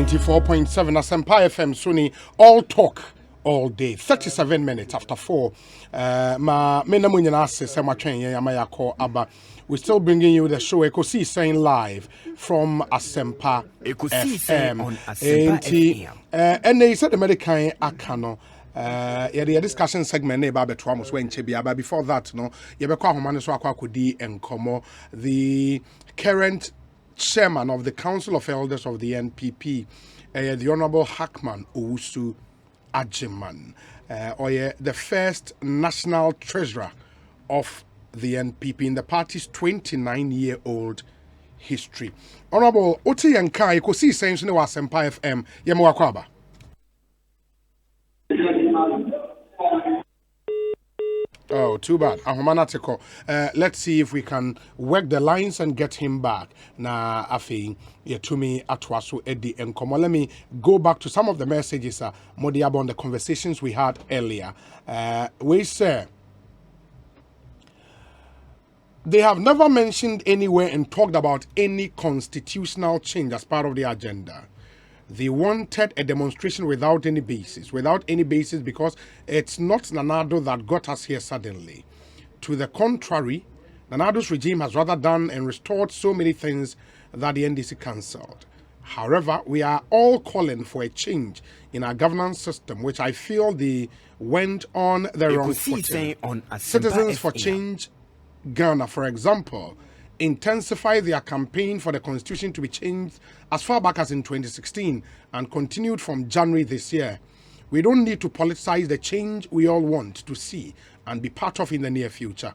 94.7 Asempa FM Suni all talk all day 37 minutes after 4 ma mena mo nyina ase se matwen yen amayako aba we still bringing you the show Ekosiisen live from Asempa FM on Asempa FM and they said the American akano the discussion segment about the traumas when chebia but before that no yebekwa homane so akwa kodi enkomo the current chairman of the Council of Elders of the NPP, the Honorable Hackman Owusu Ajiman, or the first national treasurer of the NPP in the party's 29-year-old history. Honorable Oti Yankai, Ekosiisen ne wa Asempa FM, yemo akwaba. Oh, too bad. Let's see if we can work the lines and get him back. Na afi yetumi atwaso edi enkomo. Let me go back to some of the messages Modiabo on the conversations we had earlier. We say they have never mentioned anywhere and talked about any constitutional change as part of the agenda. They wanted a demonstration without any basis because it's not Nanado that got us here suddenly. To the contrary, Nanado's regime has rather done and restored so many things that the NDC cancelled. However, we are all calling for a change in our governance system, which I feel they went on the wrong footing. Citizens for Change Ghana, for example, intensify their campaign for the constitution to be changed as far back as in 2016 and continued from January this year. We don't need to politicize the change we all want to see and be part of in the near future.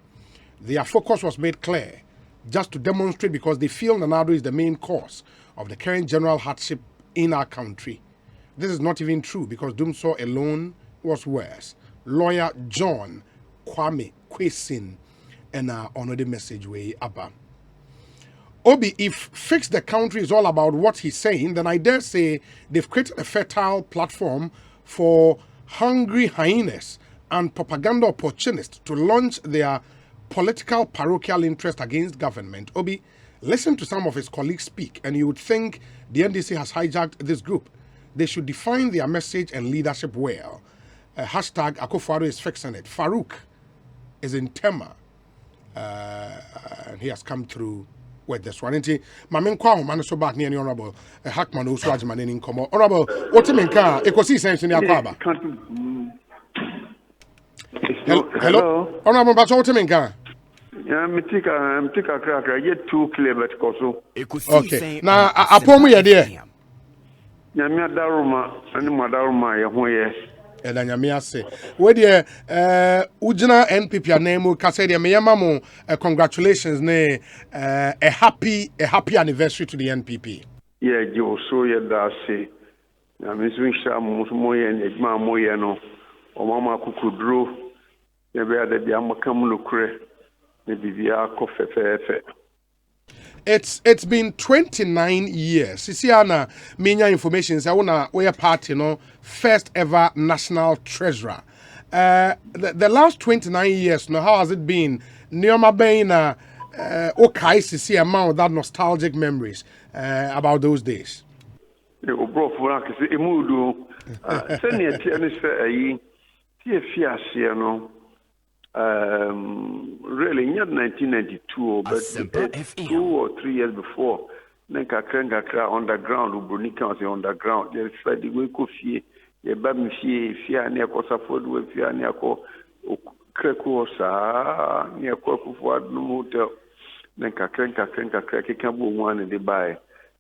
Their focus was made clear just to demonstrate because they feel Nanado is the main cause of the current general hardship in our country. This is not even true because Dumso alone was worse. Lawyer John Kwame Kwesin and another message way about. Obi, if fix the country is all about what he's saying, then I dare say they've created a fertile platform for hungry hyenas and propaganda opportunists to launch their political parochial interest against government. Obi, listen to some of his colleagues speak, and you would think the NDC has hijacked this group. They should define their message and leadership well. Hashtag Akufo-Addo is fixing it. Farouk is in Tema, and he has come through with this one. Mamen kwa man so back near the Honorable Hackman Owusu Ajiman in Komo. Honorable, what you mean ka Ekosiisen ni akwaba? Hello. Honorable, but what you mean ka? Yeah, mitika crack. Yet too clear, but koso. Okay. Now, apomu ye there. Nyamia daruma, ani madaruma ye hoye. Eda nyamia se. We there, ujina NPP anemu kase there meyama mo congratulations ne a happy anniversary to the NPP. Yeah, jo so ye da se. Na misu sha mo ye ejma mo ye no. O mama kukudro. Ye be ade dia makam lokure. Ne bibia ko fefefe. It's been 29 years. Sisiana minya information say we are party no first ever national treasurer. The last 29 years no how has it been? Nioma Baina okay sisi amount that nostalgic memories about those days. O bro for like say emudu senior tiani say ayi tie fiase no really not 1992 but 2 or 3 years before nenka krenga underground ubronika was underground there is the way kofi ye ba mi fie ani akosafo do fie ani akọ kreko sa ni akọkufo adno hotel nenka krenka keka bo one de buy.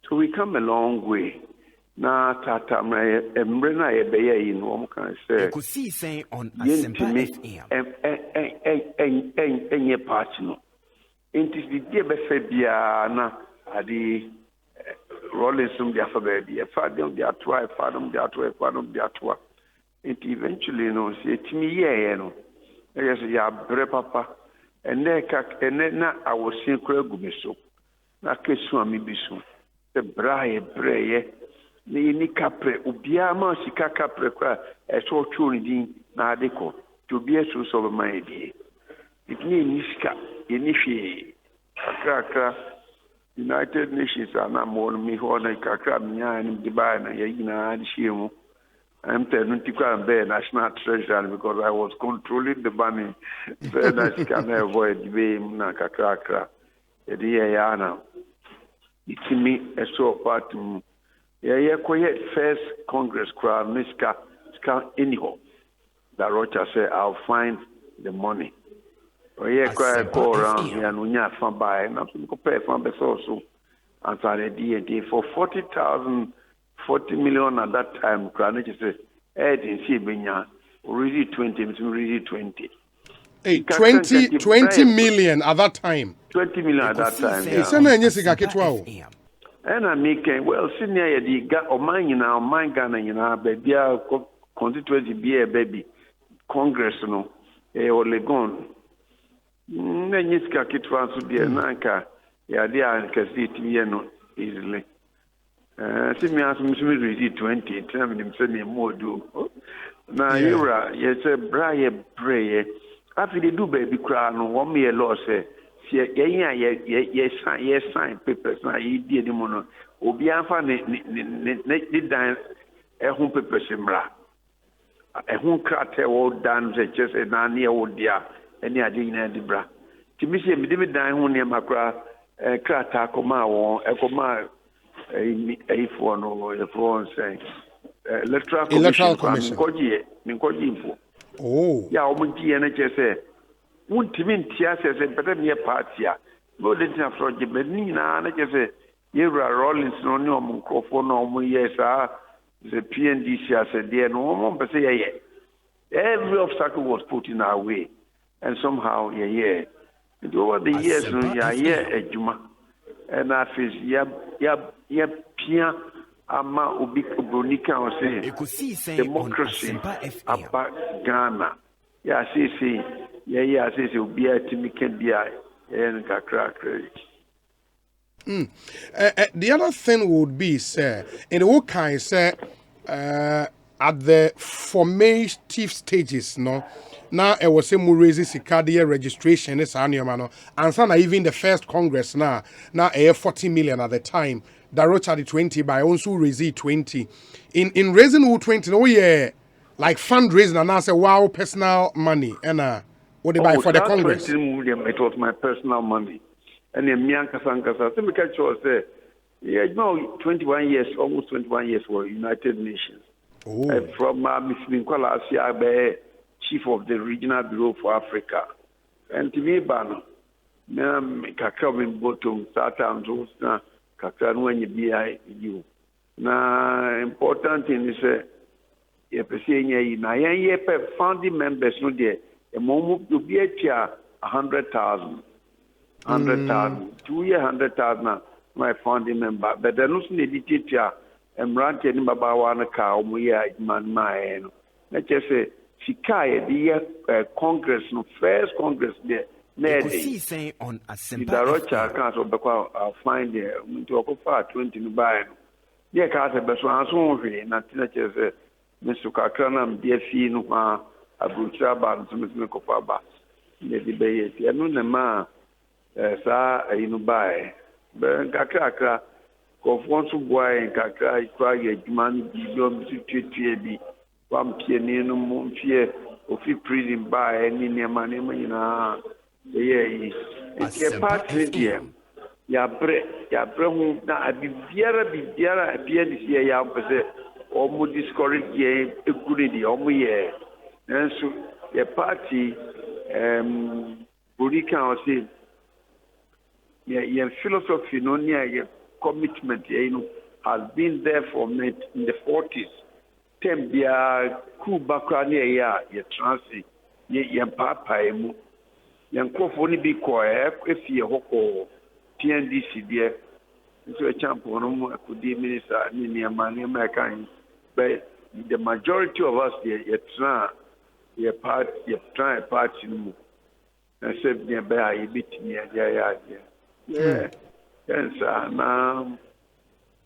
So we come a long way. Na tata emre na ye be ye no mo kan say Ekosiisen on Asempa FM enye party no enti di de be fa bia na ade rollinsum dia fa ba bia fa dem dia toa fa dem dia toa enti eventually no se timi ye no yes ya bre papa ene na awosin kura gumiso na kesu ami bisu se brae breye ni kapre ubia ma sika kapre kwa eso twu ni din na adeko to bia so so ma edi itni ni sika ye ni hwe akra United Nations and I'm on me on a cacram and divine and shame. I'm telling you, I'm there, National Treasury, because I was controlling the money. So that can avoid being Nakakra. The Diana. It's me, a so part. Yeah, quiet first Congress crowd, Miska, anyhow. That Roger said, I'll find the money. Oh, yeah, quite go around here and we have fun by and I'm going to pay from the source. And so the D&D for 40 million at that time, Granite said, Ed in Sibinya, really 20, really 20. Hey, 20 million at that time. 20 million at that time, yeah. And I'm making, well, senior, the guy, or mine now, mine Ghana, baby, constituency be a baby, Congress, no, or Legon. Nenyiska kitwansu die nanka ya dia nkasi tiye no easily simi asumsumi ready 20 time nim se ne modu na yura ye se braye braye afi de do baby kra no wo me law say ye sign papers na ye die ni mo no obi afa ne dan ehun papers mra ehun krate wo dan se chese na ne wo dia any adina di bra timisi me de dan ho ne makra krata koma won ekoma for no the phone say electoral commission koji info ya o munti ene chese muntimi ntia se better me party a no de tina froje be ni na chese yewra Rollins no ne o mkrofo no mo yesa the PNDC as there no mo be say yeah every obstacle was put in our way. And somehow, and over the years, ejuma, and I feel, pia, ama ubik bronika or say democracy about Ghana. Yeah, say, say, be a Timmy can be and crack. The other thing would be, sir, in what kind, sir, at the formative stages, no. Now it was a Murezi Sikadia registration is annual and some even the first Congress now a 40 million at the time. Darocha the 20 by also raise 20. In raising 20, oh yeah, like fundraising and I say wow personal money and what they buy for the Congress. 20 million, it was my personal money. And then Mianka Sankasa, so we catch say, yeah, you know, 21 years, almost 21 years for United Nations. From Miss Minkola Siabe, Chief of the Regional Bureau for Africa. And to me, Bano, Kakabin Bottom, Satan, Rosna, Kakan, when you na important thing is a founding members, no, there, a moment to be a 100,000. 2 year 100,000, my founding member, but the notion edited and ranting about one cow, we are man, my, let's just say. Sikai the Congress no first Congress there Ekosiisen on Asempa the Rocha Council because I'll find there to occupy 20 no buy no there ka se beso anso hwe na tina che Mr. Kakranam dia fi no ha abucha ba no me ko fa ba ne di be ye no na ma sa no buy be kakra ko fonso boy kakra kwa ye dman bi do mi tuetue bi one piano no mumfie ofi prison by any man na party there ya bre hu na bibiara appear this year ya pese o mu discourage ye eguri di o mu ye nanso the party body can say your philosophy no near your commitment has been there for me in the 40s. Tembia Kuba ya transi ye papa emu yankofo ni bi ko efie hoko PNDC there so a champion no akudi minister ni niamane kan but the majority of us there ye party no and said ne ba ye bitini ya na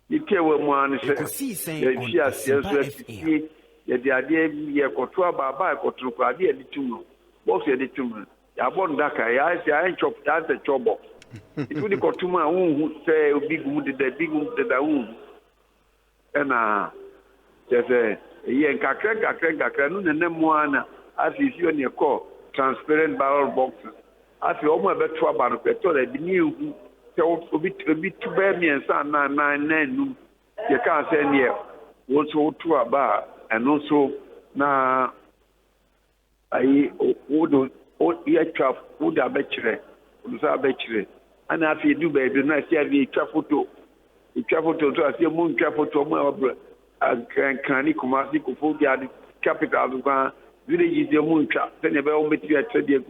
ikewe mwan se ya siaso ya de ade ye koto baba koto kwa de editum no box editum ya bon daka ya enchop ya se chobo It would go to my own who say big wood the big wood the own. And just a yen kakra no ne moana as is you and your call transparent barrel boxes. As you almost better about the petrol that be new a bit to bear me and son 9 you can't say near also to a bar and also now I would ear trap would a betray and if you do baby nice see travel to as your moon travel to my Kani Kumasi Kufudia capital of village the moon trap then about me to a trade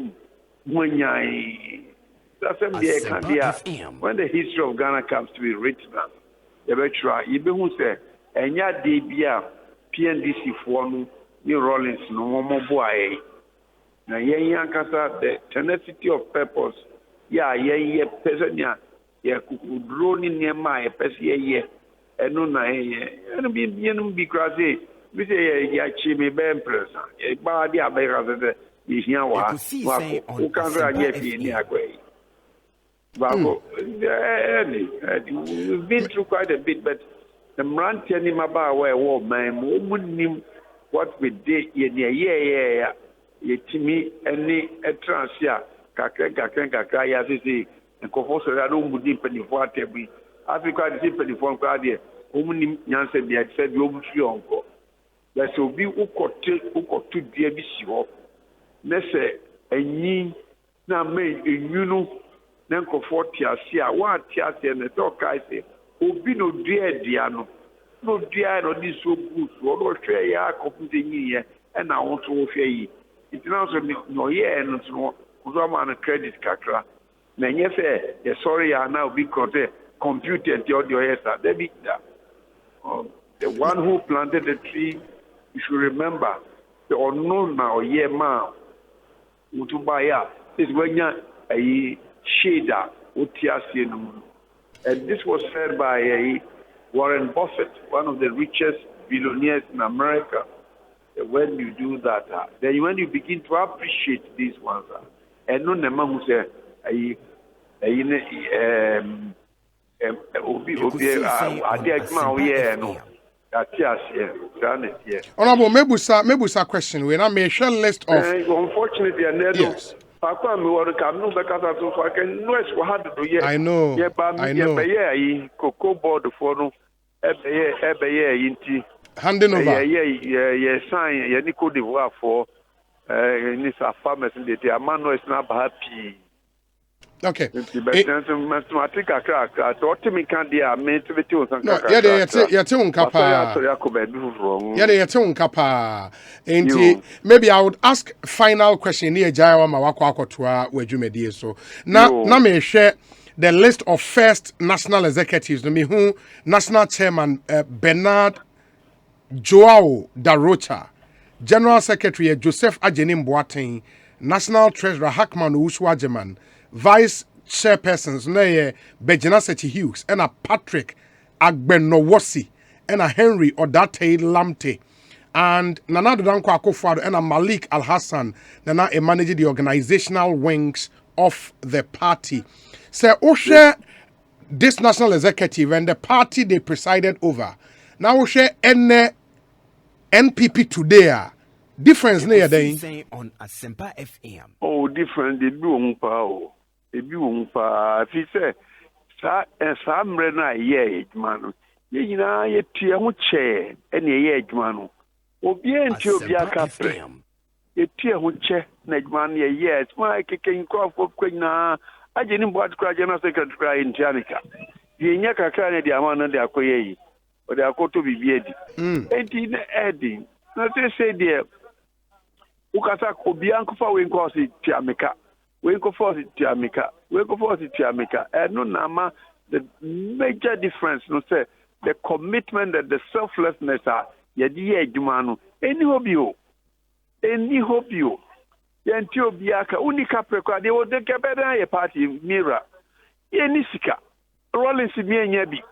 when when the history of Ghana comes to be written you better try you be who say and ya DBA PNDC for New Rollins no more boy now yan kasa the tenacity of purpose person ya kukudroni nema ya pesi ye eno na eno bi krase bi say ya chimi be empresa e ba di abeka de ihia wa o kanra ye fi ni akwai bako we've been through quite a bit but the brand tell him about where war man mo what we did ye timi any transia kakra ya say and Kofoso, I don't believe penny for Tabby. Africa is penny for Cardia. Woman Yansen, they had said, you will see uncle. There shall be who got to dear Bishop. Let's say, and ye now made a new Nanko 40 Tia, one Tia, and the talk I say, who be no dear Diano. No dear, no this so good, or no share ya computing here, and I want to share ye. It's not no year and so on a credit cacra. Na yefe ye sorry ya now because computer the audio yes the one who planted the tree you should remember the unknown now ye ma utubaya is when ya a shader utiasi no and this was said by Warren Buffett, one of the richest billionaires in America. When you do that then when you begin to appreciate these ones and no nema who say Honorable Mebusa question. We now may share list of. Unfortunately, yes. I know. Cocoa board for no. Handing over. Yeah, sign. Yeah, Nico de for. Nisa farmers in the Amano is not happy. Okay. Maybe I would ask final question near Jaiwa Mawako Toa Wejumedi. So now may share the list of first national executives. Who National Chairman Bernard Joao da Rocha, General Secretary Joseph Ajenim Boateng, National Treasurer Hackman Uswajeman, Vice Chairpersons Neye Bejana Sechi Hughes, and a Patrick Agbenowosi, and a Henry Odate Lamte, and Nana Dodanko Akufo-Addo and a Malik Al Hassan, Nana managing the organizational wings of the party. So Oshe, this national executive and the party they presided over. Now Oshe NPP today. Difference near day on Asempa FM. Oh, different. They do If he say, some rena ye man, ye na ye tia huche, and ye man. Obien Tobia Capre. Ye tia huche, Negman ye yes, my kicking crop for Quina. I didn't want to General Secretary in Janica. Ye nyaka kane di amana de akoye, or the akoto bibiedi. Eddie, not say dear. Ukasa Obianco for Winkosi Tiamica. Winko force Tiamica. Winko force Tiamica. And no nama the major difference no say the commitment that the selflessness are yadi edumanu. Any hope you. Yantio biaka unika prekwa de wo de kebeda ye party mira. Any sika. Rollins mi enyabi.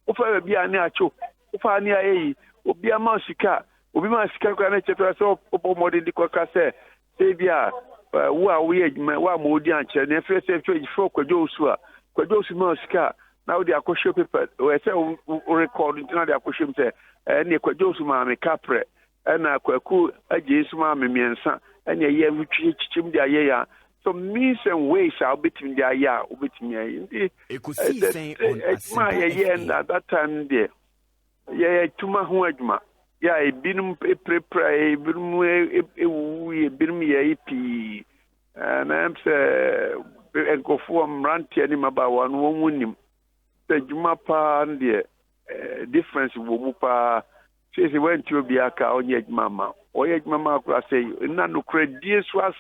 Ufa bia ni acho. Ufa ni ayi. Obi ama sika. Obi ma sika kwa na cheto so opomode di kwa kase sebia wa we wa modi anche na fe se fe fo kwajo osu a Kwajo Sima Ska, now the Akosho paper, where say recording now the Akoshim say, and the Kwajo Sima me capre, and a Kwaku, a Jesuma me miensa, and a year which chim the aya. So means and ways I'll bet in the aya, bet me. Ekosiisen on My year and at that time there. Yeah, tuma huajma. Yeah, a binum a prepare, a binum a binum ye pi. And I'm say, and go for ranty anima about one woman. The Jumapa and the difference wumupa. Says he went to Biaka on yet mama. Or yet mama could say, no credit was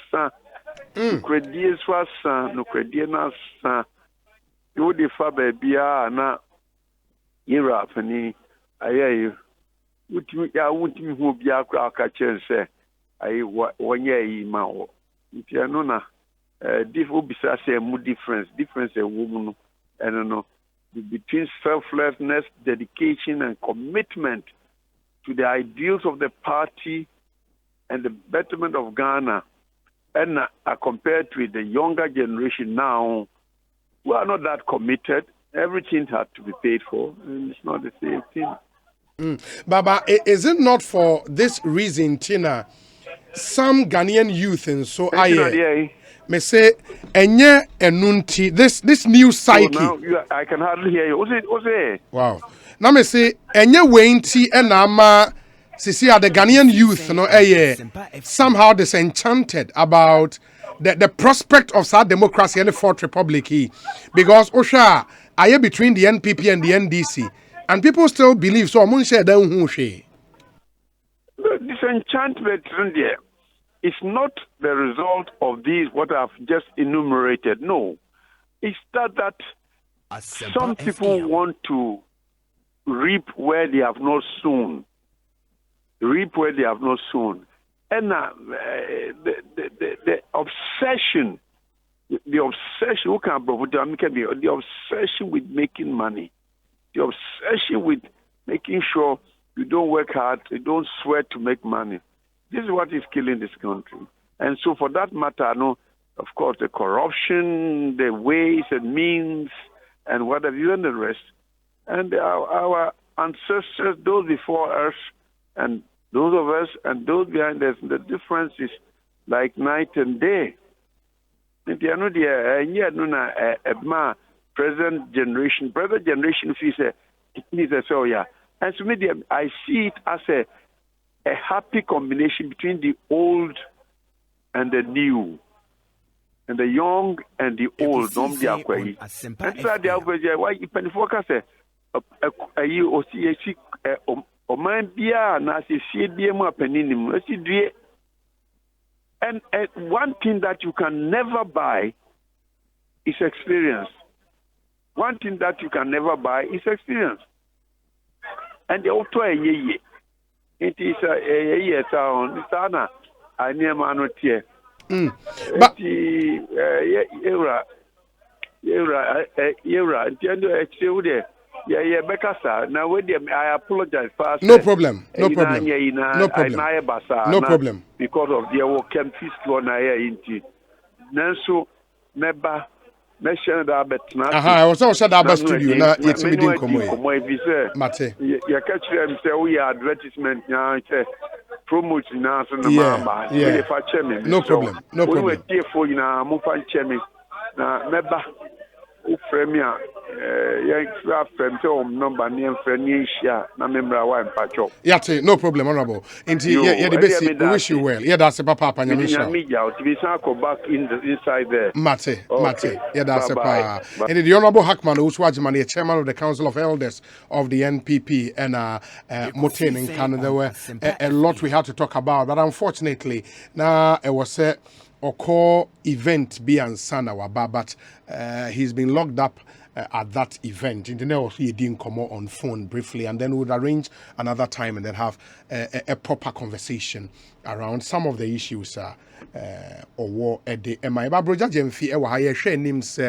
credit was no credit nas. You would if a baby na era penny. I would me who be a crack a chance. I 1 year mao. If you know na, different besides a more difference a woman, and no between selflessness, dedication, and commitment to the ideals of the party and the betterment of Ghana, and compared with the younger generation now, who are not that committed. Everything had to be paid for, and it's not the same thing. Baba, is it not for this reason, Tina? Some Ghanaian youth and so may say, enye enunti, this new psyche. So now I can hardly hear you. Ose. Wow. Now me say, enye weinti enama sisi the Ghanaian youth no somehow disenchanted about the prospect of South democracy and the Fourth Republic because Osha aye between the NPP and the NDC, and people still believe so. Disenchantment is not the result of these what I've just enumerated. No, it's that some people want to reap where they have not sown. Reap where they have not sown, and the obsession, who can the obsession with making money, the obsession with making sure you don't work hard, you don't sweat to make money. This is what is killing this country. And so for that matter, I know, of course, the corruption, the ways and means, and what have you, and the rest. And our ancestors, those before us, and those of us, and those behind us, the difference is like night and day. And you know, present generation feels so yeah. And so maybe I see it as a happy combination between the old and the new, and the young and the old. And so why you can focus and one thing that you can never buy is experience. One thing that you can never buy is experience. And the auto it is a year town. Sana, I near Manotier. But era, yeah, Becca, now with them, I apologize first. No problem. No problem. No problem. Because of the work and feast one I into. Nanso, never. I was also that best studio. Now, it's me doing come Mate. You catch them say we are advertisement now. Promote now. Yeah. No problem. No problem. We were for you now. Move on, Chemi. Now, never. Premier, number name na member wa mpacho. Yate, no problem, honorable. We wish you well. Yeah, that's a papa nyamisha. Back inside there. Mate. Yeah, that's a papa. And the honorable Hackman, who's Wajman, chairman of the Council of Elders of the NPP and Moten in Canada. There were a lot we had to talk about, but unfortunately, now it was a core event be and sana waba, but he's been locked up at that event. In the know he didn't come on phone briefly, and then we'd arrange another time and then have a proper conversation around some of the issues or war at the MI. Babroja Jemfi Ewa Haye names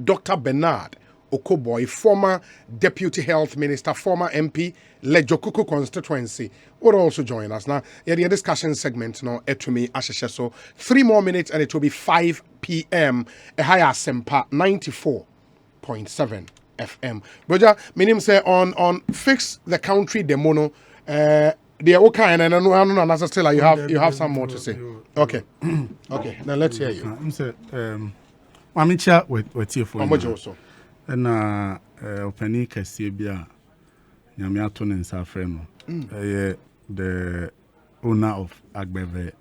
Dr. Bernard Okoboy, former Deputy Health Minister, former MP, Lejokuku constituency, would also join us. Now, yeah, the discussion segment now, Etumi Asheshe. So 3 more minutes and it will be 5 p.m. Ehaya Sempa 94.7 FM. Roger, minim say on Fix the Country Demono, the okay, and I know still you have some more to say. Okay. Okay, now let's hear you. I'm say I'm in chat with you for also. And openi kase bia nyame ato ne nsa frɛ no the owner of Agbeve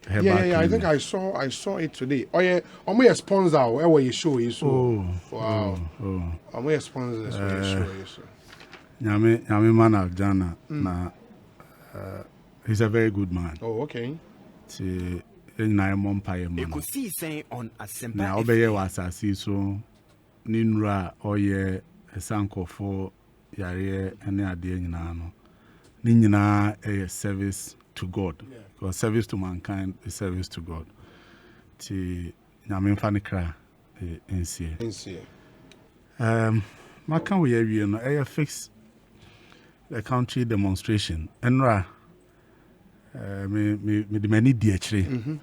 Herbal Yeah, I think I saw it today. Oh yeah, I'm a sponsor. Where you show you so. Wow. I'm a sponsor. That's where you show you so. Nyame man of Ghana na he's a very good man. Oh, okay. Ti enai mompaye man. Ekosiisen on Asempa. Na obeye wasasi so ninra oye esankofo yare ene ade nyina no. Ni nyina a service to God. Because service to mankind is service to God. Ti nyame mfa ne kra ensie. Maka we awie no fix the country demonstration. Enra me de mani di akire.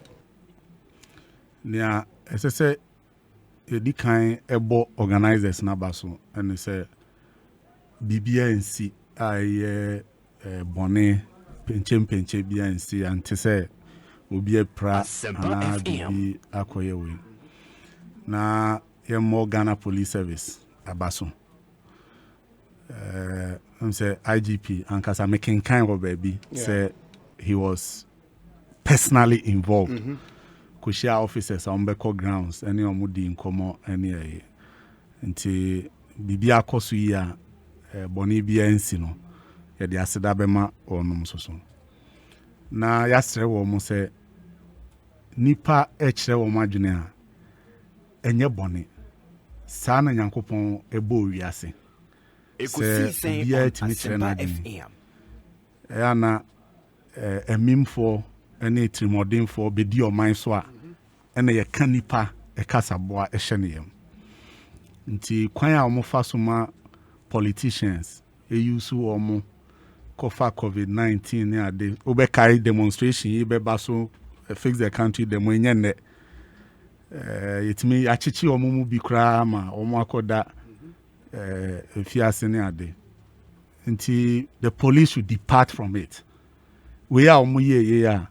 Nia esese edi kan ebo organizers na baso and say bibia nsi aye bone penche bia nsi ante say obi pra na bibi akoye we na ye mo Ghana Police Service abaso say IGP ankasa making kind of baby say he was personally involved. Kushia officers on Beko grounds, any omudi nkomo any aye. Nti bibi akoso yi a boni bia nsi no ye de aseda bema onum soso. Na yasre wo mo se nipa ekire wo madwene a enye boni. Sa na Nyankopon ebo wiase. Ekosiisen on Asempa FM. Ana emimfo ene trimodinfo bedi oman so a ene ye kanipa ekasaboa ehyeneyem nti kwan a omofa so ma politicians eyusu omo kofa COVID-19 ne ade obekai demonstration yi beba so fix the country demo enye ne yetimi achichi omo mu bi kra ma omo akoda fiase ne ade nti the police should depart from it. We are omo ye ya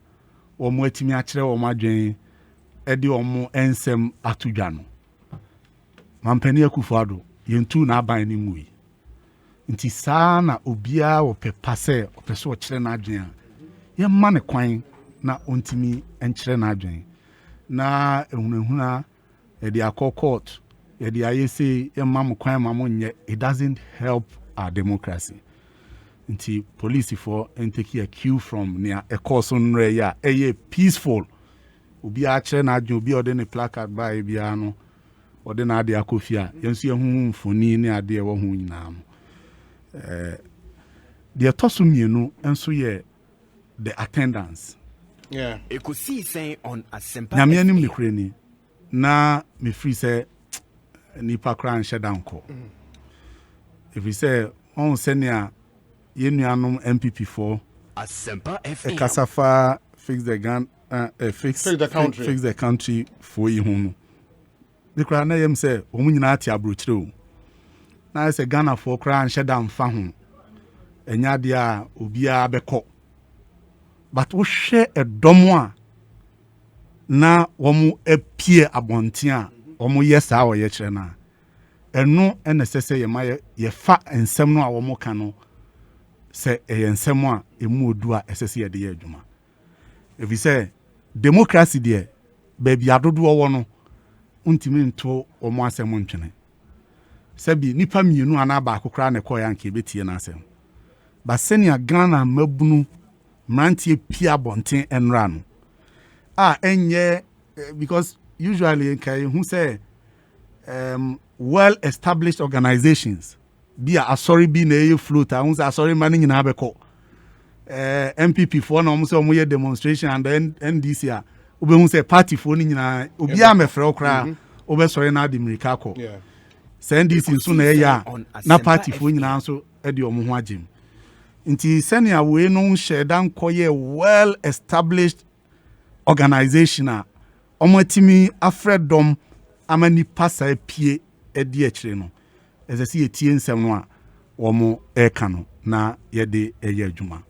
omo atimi akire omo adwen edi omo ensem atudwa no mampani akufado yentu na aban ni mu yi nti saa na obia wo pepase opeso kire na adwen a ye ma ne kwan na ontimi enkire na adwen na ehunahuna edi akọ court edi ayese ye ma mo kwan ma mo nye. It doesn't help our democracy. Nti police for and take a cue from near a course on ya peaceful. Ubi a chair na be or then a placard by Biano or then Adia Kofia. Yensi hum for ni idea who nam. The atosum you know, and so ye the attendance. Yeah. Ekosiisen on Asempa. Namianim the crane. Na me free say nipa cran shed down call. If we say on senior Yenuanum MPP4 Asempa FM. Kasafa fix the gun fix the country for you. The crown name say Omunati Abrutro. Now it's a Ghana for crown shadam fahum. Enyadia ubia beko. But we share a domoa na womu epie abontia womu yesa wa yechre na. Eno enesese ye fa ensem no a womu kano. Se ensem a emu odu a esese ye de ye adwuma. If you say democracy there baby adodo wo no untimi nto omo asem ntwene. Sebi nipa mienu ana ba akokra ne koya nke betie na asem. Ba senia Ghana mabunu mrantie pia bonten enra no. Enye because usually kai who say well established organizations be a sorry be na float who say sorry man nyina abeko MPP for na omo say omo ye demonstration and then NDC a obe who say party for nyina obi a mefre okra obe sorry na de mirika ko send this in soon ya na party fo nyina so e de omo ho agem nti senia we no share dan koye well established organization a omatimi afredom amani pasa pie e de a kire no ezesi etie nsem no a womo e ka no na ye de eye adwuma.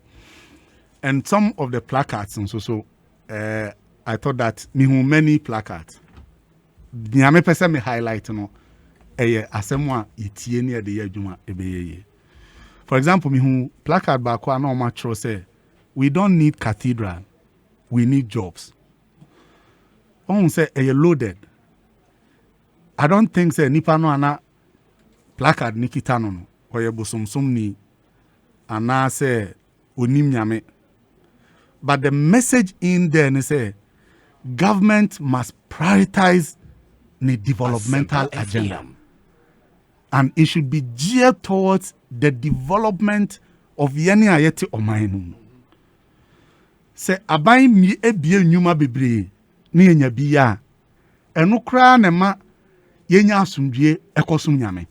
And some of the placards and so I thought that many placards nyame pese me highlight no asemo a etie ne de adwuma ebeyeye. For example, placard ba kwa na o ma tro say we don't need cathedral, we need jobs. On say loaded. I don't think say nipa no ana placard nikita no ko ye bosomsom ni ana say onim nyame. But the message in there is say government must prioritize the developmental agenda. And it should be geared towards the development of yani ayete omainu. Say abai mi ebie nyuma bebre ni enya biya. Eno kra na ma yenya asumdue ekosum nyame.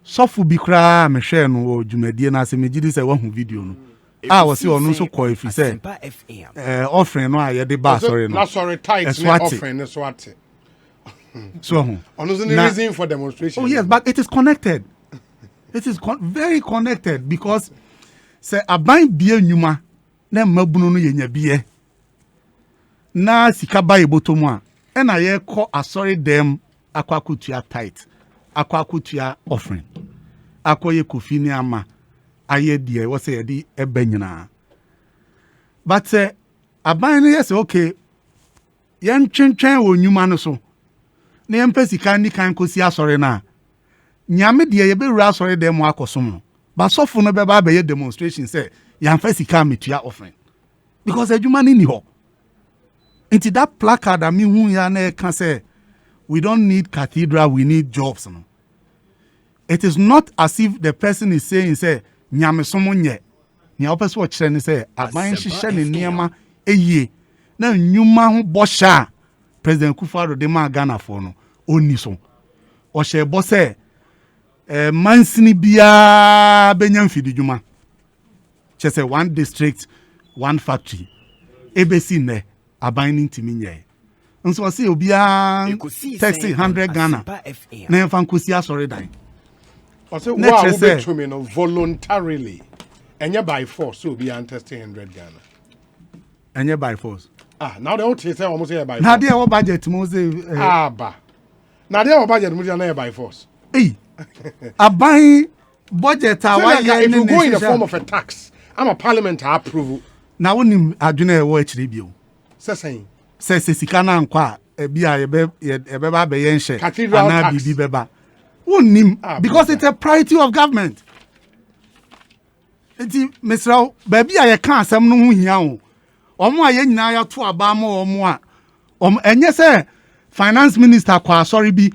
Sofu bi kra me hwe no o dwumadie na se megidi se wahu video no. Was he on so call if you say offering no aye de ba sorry no. Na sorry tight no offering no swat. So on the reason for demonstration. Oh yes, but it is connected. It is very connected because say aban bie nyuma na mabunu no yenya bie. Na sika ba ebotomu a e na ye call asori dem akwakutua tight. Akwakutua offering. Akoye kofi ni ama aye die wo say di eba nyina. But aban no yes okay. Yen twentwen wo nyuma no so. Na yempa sika ni kan kosi asori na. Nyame de ye be wura asori dem akosom no. Ba sofo no be ba be demonstration say yamfa sika metua offering. Because adwuma ni ho. Into that placard I mean hu ya na can say we don't need cathedral, we need jobs no. It is not as if the person is saying say nyame somo nye. Nya opese wo kire ni say aban hihye ne niema eye na nyuma ho bosha President Kufuor de ma Ghana for no oni so. O hye bo say mansini bia benyam fididwuma. Che say one district, one factory. Ebesi ne aban ni ntimi nye. Nso say obia 100 Ghana. Na emfa nkosi asori dan. I say wow to me no voluntarily. Enye by force so be testing 100 Ghana. Enye by force. Now the OT say almost here by force. Now there our budget mo say ba. Now there our budget mo dey by force. Aban budget if you go in the form of a tax, I'm a parliament approve. Now wonim adwene e wo akire bio. Say sika na nkwa bia ye be ba be ye nhye cathedral tax bibi beba. Wonim because it's a priority of government. Enti Mr. Baby aye kan asem no hu hia o. Omo aye nyina ya to aba ma omo a enye se finance minister kwa sorry bi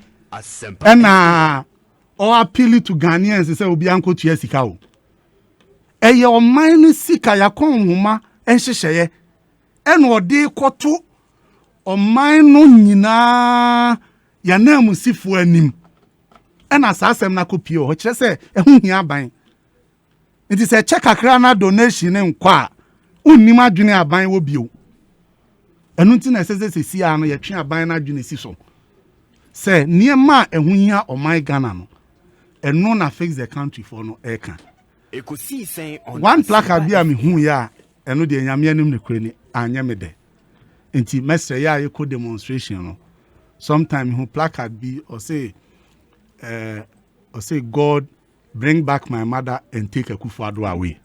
na o appeal to Ghanaians say obi anko tua sika o. Eye o man sika ya kon huma enhyehyeye ena ode koto o man no nyina ya na musifo anim ena asem na kopie o kire se ehu hia ban. It is a check akra donation nkwa unnim adwene aban wo bio. Enu nti na sese si ano ye twe aban na adwene si so. Say niema ehu hia o my Ghana no. Enu na fix the country for no eka. Ekosiisen on one placard bia me hu ya enu de nyame anim ne kurani anya me de. Nti mesre ya ye demonstration no. Sometime hu placard bi or say God bring back my mother and take Akufo-Addo away.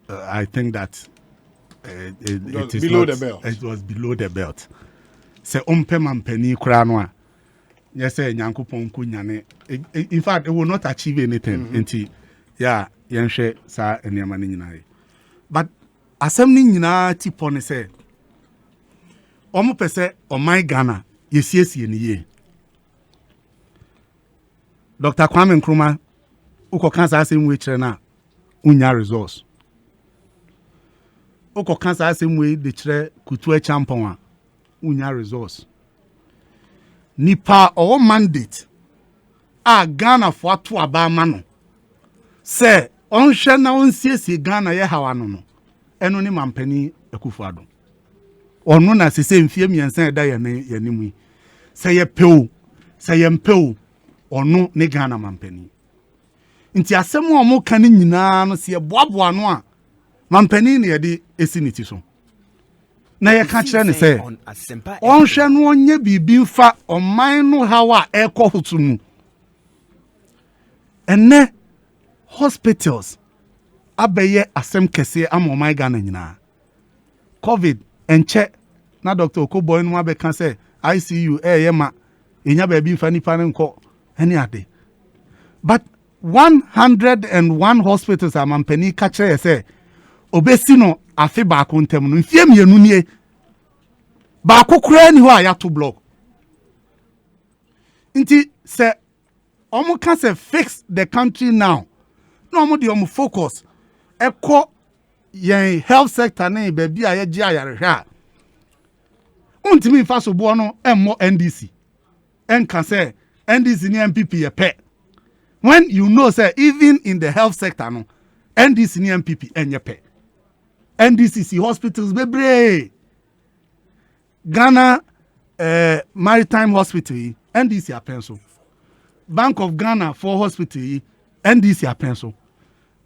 I think that it is below not, the belt. It was below the belt. Say mampeni kura no a. Yes, say Nyankopon ku nyane. In fact, it will not achieve anything. Nti yenhwe sa enema ni nyina. But asem ni nyina tipo ne say omo pese o my Ghana yesiesie ni ye. Dr. Kwame Nkrumah uko kansa asem we kire na unya resource. Uko kansa asem we de kire kutu champon a unya resource. nipa or mandate a Ghana for to abama no say onhwe na onsiesie Ghana ye hawa no eno ni mampani Akufo-Addo ono na sese mfie miensa eda ye nimu say ye pew say ye mpew ono ne Ghana mampani nti asem o mo kan nyina no se ye boaboa no a mampani ne ye de esiniti so na ye ka kire ne say onhwe no onye bibi mfa oman no hawa ekohoto mu ene hospitals abeye asem kese ama oman Ghana nyina COVID enche na Dr. Okoboy no abeka say ICU yema enya ba bi mfa nipa nko ene ade but 101 hospitals are mampani ka kire say obesi no afi ba ko ntem no mfie mienu nie ba kokora ni ho a ya to block nti say omo can say fix the country now no omo de omo focus eko yen health sector na be bia ye gi ayarehwe a untimi fa so bo no emmo NDC en can say NDC ni MPP ye pe when you know say even in the health sector no NDC ni MPP enye pe NDCC hospitals bebre Ghana Maritime Hospital NDC apenso Bank of Ghana for hospital NDC apenso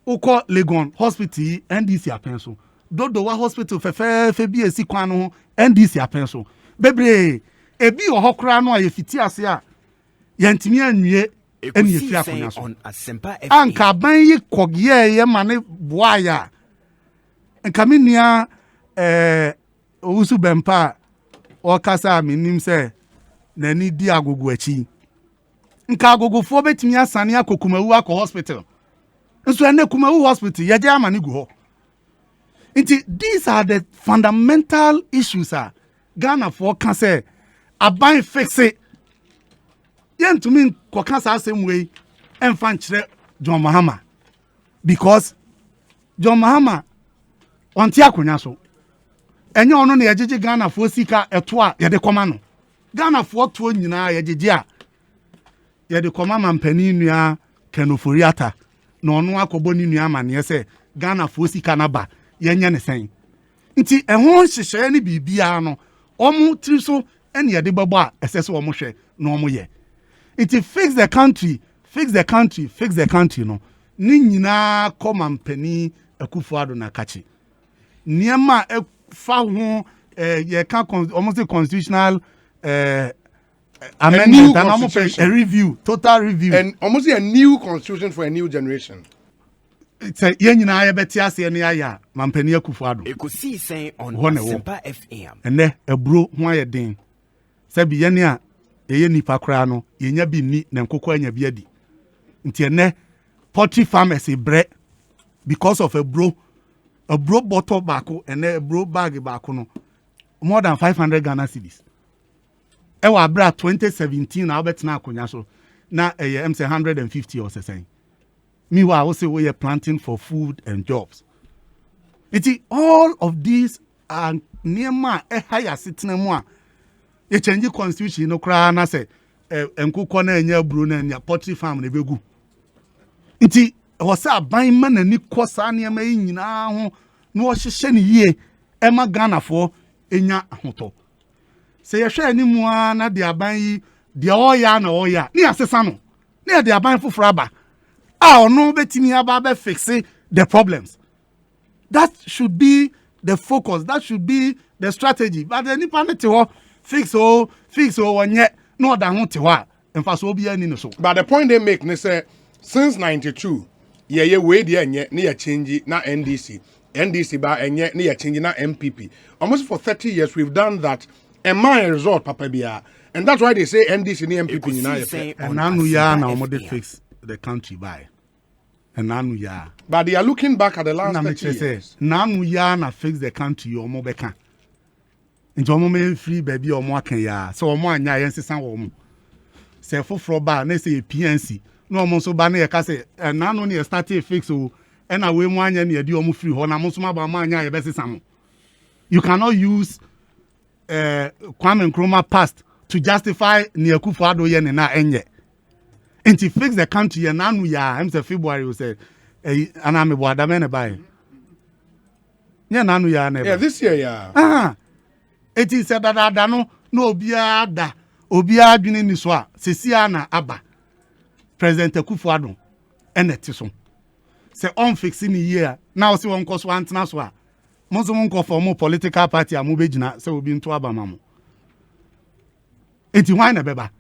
Uko Legon hospital NDC apenso Dodowa hospital fe bi esi kwan no NDC apenso bebre ebi ohokra no ayefiti ase a yantimi anwie eni efi akonya so anka ban yi kogye ye mane boaya nka minia owusu bempa o kasa minim se nani di agogo achi nka agogofo betimi asane akokumawu akọ hospital nso ene kumawu hospital ye je amani gu ho nti these are the fundamental issues Ghana for can say aban fix it yentumi ko kan sa asem we emfa nkire John Mahama because John Mahama onti akonya so enye ono na yejeje Ghana for sika eto a ye de koma no Ghana for to nyina yejeje a ye de koma mampani nua Kenoforiata na ono akobo ni nua amane se Ghana for sika na ba yenye ne sen nti ehon hyehye ne bibia no omu triso ene ye de babo a esese omu hwe na omu ye it fix the country no ni nyina koma mampani Akufo-Addo na kachi niema fa ho ye can almost constitutional amendment and almost a review, total review, and almost a new constitution for a new generation. It's a yenina ya beti ase ne aya mampani Akufo-Addo Ekosiisen on Asempa FM and ne ebro ho aye den se bi yene a eye nipa kra no yenya bi ni na nkokọ anya bi adi nti ene poultry farmers bre because of a bro bottle bako and a bro bag bako no more than 500 Ghana cedis. Ewa bra 2017 na obet na akonya so na em say 150 or say. Meanwhile, also we are planting for food and jobs. All of these are near my higher sitting more. You change the constitution no cry na say enkuko na enya bro na nya poultry farm na begu. Was a buying man and Nick Kosania may nyina ho no hyehye ne yie ema Ghana for enya ahoto se ye hwe ani mu na de aban yi de oya na oya ne asesa no ne de aban foforo aba ono betimi aba be fix the problems. That should be the focus, that should be the strategy, but the nipa ne te ho fix onye no da ho te ho a emfa so obi ani no so. But the point they make ne say since 92 ye we de enye ne ya change na NDC ba enye ne ya change na MPP. Almost for 30 years we've done that and my result papa bia, and that's why they say NDC and MPP ni na ye. And nanu ya na omo dey fix the country by. And nanu ya. But they are looking back at the last 30 years. Nanu ya na fix the country omo beka. Nti omo me free baby omo akan ya. So omo anya yen sesan wo omo. Se foforo ba na say PNC. No omo so ba na ye ka say nanu ne start fix o. And we mu anya ne di omo free ho na mo so ma ba ma anya ye be sesan mo. You cannot use Kwame Nkrumah past to justify near Kufado yen na enye. And to fix the country and now ya I'm the February will say and I'm a boy buy. Yeah, nanu ya never. Yeah, this year, yeah. It is said that no obiada dwene ni so a sesia na aba President Akufo-Addo enete so se on fix ni year now se won koso antena so a mo so mon ko for mo political party a mo begina se obi nto aba mamo enti why na beba.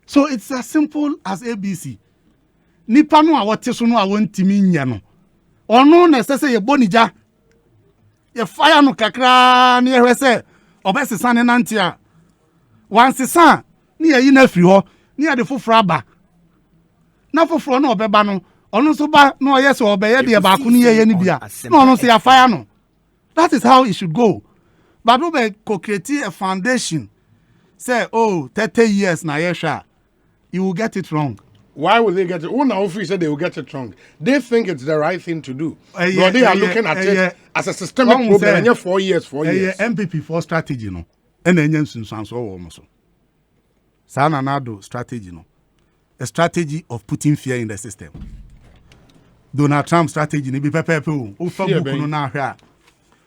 So it's as simple as ABC. Nipa no a wote so no a wontimi nya no ono na sese ye bonija ye fire no kakra na ye hwese obesesa ne nante a wansesa ni ye na firi ho ni ye de foforo aba na foforo na obeba no ono so ba na oye se obeye de ba ko ni ye ni bia na ono so ya fire no. That is how it should go. But we be create a foundation say 30 years na ye sha you will get it wrong. Why will they get it? One office said they will get it wrong. They think it's the right thing to do. But they are looking at it as a systemic problem. And 4 years. MPP for strategy, no. And then you so. Sana nado strategy, no. A strategy of putting fear in the system. Donald Trump strategy, ni be pepe. Ufa buku no na hwa.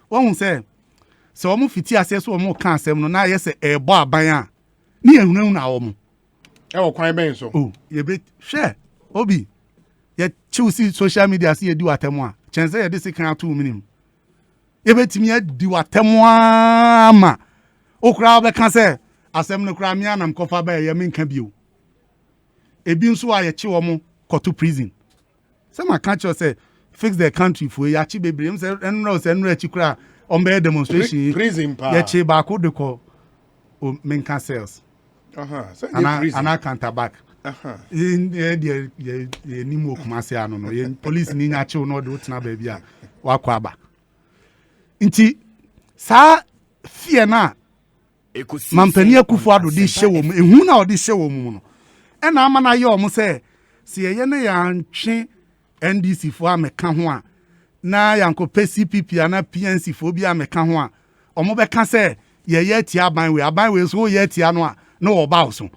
One say, so omo fiti asese omo kan asem no na yes e bo aban a. Ni ehunu na omo. Kwan ben so. You be share. Obi. Ye choose social media see you do atemu a. Chance ye dey kan 2 minutes. You betimi ye do atemu ama. Okra be kan say asem no kra me anam kofa ba ye menka bio. Ebi nso a ye chi wo mo koto prison. Some a catch say fix the country for ya chi bebre. Em say enro chi kra on be demonstration. Prison pa. Ye chi ba ko de ko menka sales. So and I can't back. In the Nimo Kumasiano, no, police ni natural no do na baby. Wakwaba. Inti sa fear na Mampani Akufo-Addo di show mu ehuna odi show mu no. E na ama na ye omo say se ye ne ya ntwe NDC fo ameka ho a na yanko PCPP ana PNC fo bi ameka ho a omo be ka say ye tia aban we so ye tia no a no oba so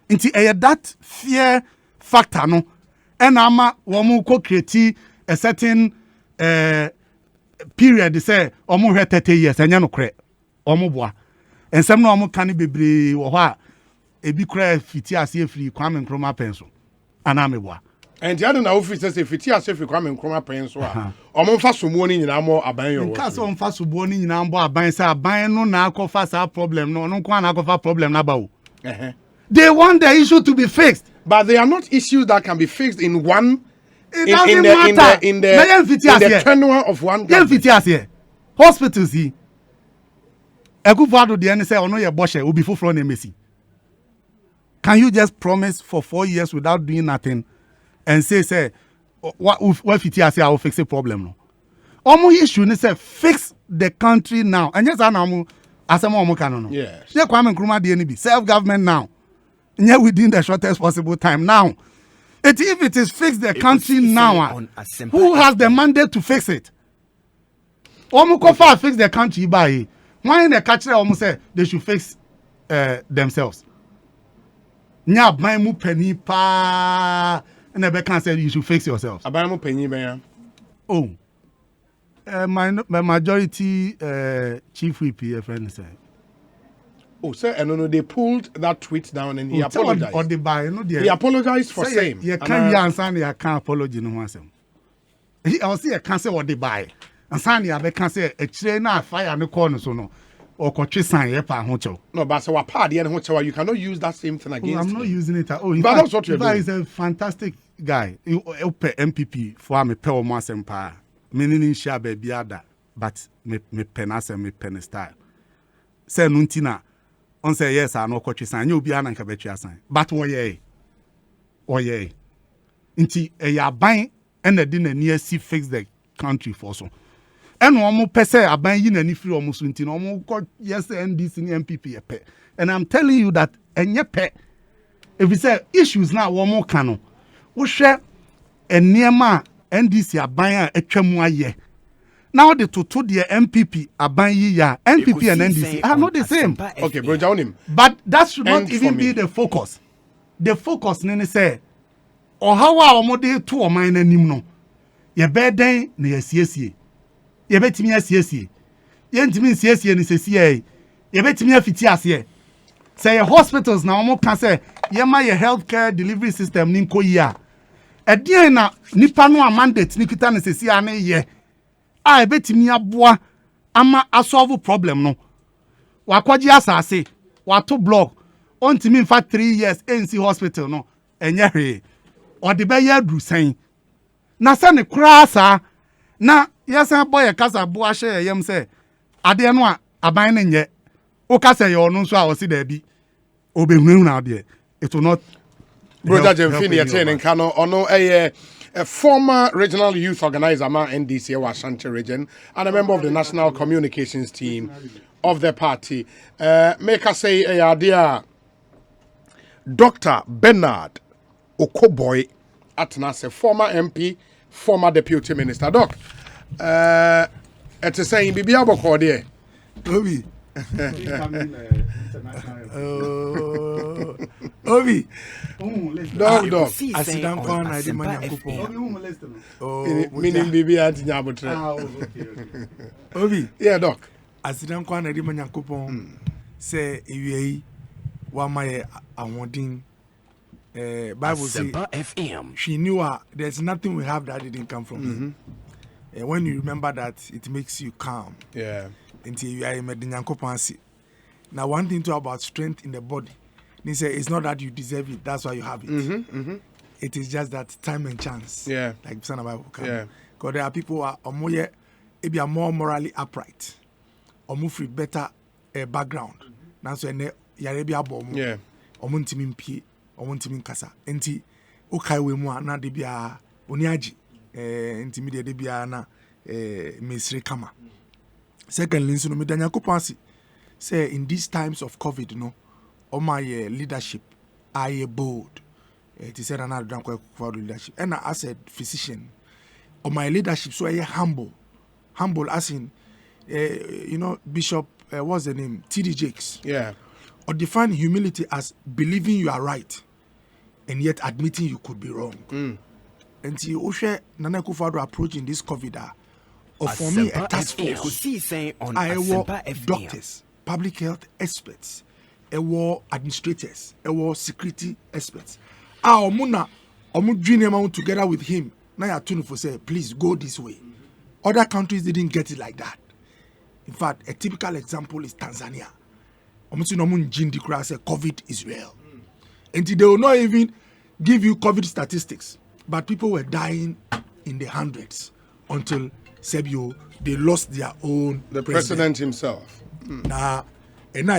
nti that fear factor no and ama wo mu ko create a certain period say omo hwe 30 years anya no kre omo boa ensem no omo kan bebre wo ho a ebi kra fiti ase free Kwame Nkrumah penso ana me boa and the other office say fiti ase free Kwame Nkrumah penso a omo fa somuo ni nyina mo aban yo nka so mfa somuo ni nyina mbo aban say aban no na akofa sa problem no nko na akofa problem na ba o. They want the issue to be fixed, but they are not issues that can be fixed in one. It doesn't matter. In the tenure of one government. Hospitals here. Akufo-Addo the end say ono ye boshe obi foforo na emesi. Can you just promise for 4 years without doing nothing and say what fiti ase I will fix a problem no? Omo issue ni say fix the country now. And yes anamu asemo omo kan no. Yes. Ye Kwame Nkrumah the NB self-government now. Yeah, within the shortest possible time now. If it is fix the country now, who has the mandate to fix it? Omukofa fix the country by why in the country almost say they should fix themselves. Nya mu penny pa and the can say you should fix yourselves. Abamu penny ba. Oh. My majority chief whip friend said. Oh, sir, and no, they pulled that tweet down and he apologized. Or the buy, no, he apologized for same. You can't answer, you can't apologize. No one. He also can't say what they buy. And Sandy, I can't say a trainer fire in the corner, so no. Or coach sign, yepa hocho. No, but so a party and hocho, you cannot use that same thing against. I'm not using it. Oh, but that's what you're doing. He's a fantastic guy. You pay MPP for me, pay almost empire. Meaning, share baby other, but me penase, me pen style. Say, Nuntina. On say yes, I know coach sign. You be an anchor sign. But what ye? Inti a buying and the dinner near see fix the country for so. And almost per se, I buy in any free almost until almost got yes, NDC and MPP a pay. And I'm telling you that and your pay. If we say issues now, one more canon. We share a near ma NDC a buyer a chemwa ye. now the to the MPP aban ya MPP and NDC are not the same. Okay, bro, Jaunim. But that should not even be the focus. The focus nene say or how our model to or mine anim no. Ye beden na yesiesie. Ye betimi asiesie. Ye ntimi siesie ni sesie. Ye betimi afiti ase. Say hospitals na omo kan say ye ma ye healthcare delivery system ni nko yi a. Edie na nipa no a mandate ni kita na sesie ane ye. A betimi aboa ama asolve problem no. Wakwaji asase, wato block. Ontimi mfa 3 years NC hospital no. Enye hwe. Or the be ye dru sen. Na se ne kura sa na yesa boy kasa bo ahye yem se ade no a aban ne nye o kasa ye onu so a o si da bi obehunu na ade it will not. Brother Jemfini attending Kano ono a former regional youth organizer ma NDC Ashanti region and a member of the national communications team of the party. Make us say a idea Dr. Bernard Okoboy Atnase, former MP, former deputy minister. Doc, it's a saying Bibi Aboko there. Obi. Obi. Dog. I sit down on I did my Meaning Bibi Antinyabut. Obi. Yeah, Doc. I sit down on I did my coupon. Say, if one my awarding. Bible says she knew there's nothing we have that didn't come from him. When you remember that, it makes you calm. Yeah. Until you are in now, one thing too about strength in the body. They say it's not that you deserve it, that's why you have it. It is just that time and chance. Yeah. Like Son of Bible. Yeah. Because there are people who are maybe are more morally upright or move with better background. Now so yeah. Omuntimi nkasa enti ukaiwe mu na de bia oni agi enti me de bia na mesre kama. Secondly, so me danya kopasi say in these times of COVID no all my leadership are bold. It is said another drunk for leadership and as a physician on my leadership so I humble as in Bishop what's the name TD Jakes, yeah, or define humility as believing you are right and yet admitting you could be wrong. And see, Oshe Nana Akufo-Addo approaching this COVID, or for me, a task force. I were doctors, public health experts, I were administrators, I were security experts. Omuna, Omu together with him. Now you for say, please go this way. Other countries didn't get it like that. In fact, a typical example is Tanzania. COVID is real. And they will not even give you COVID statistics. But people were dying in the hundreds until Sebio, they lost their own the president himself. Now, and now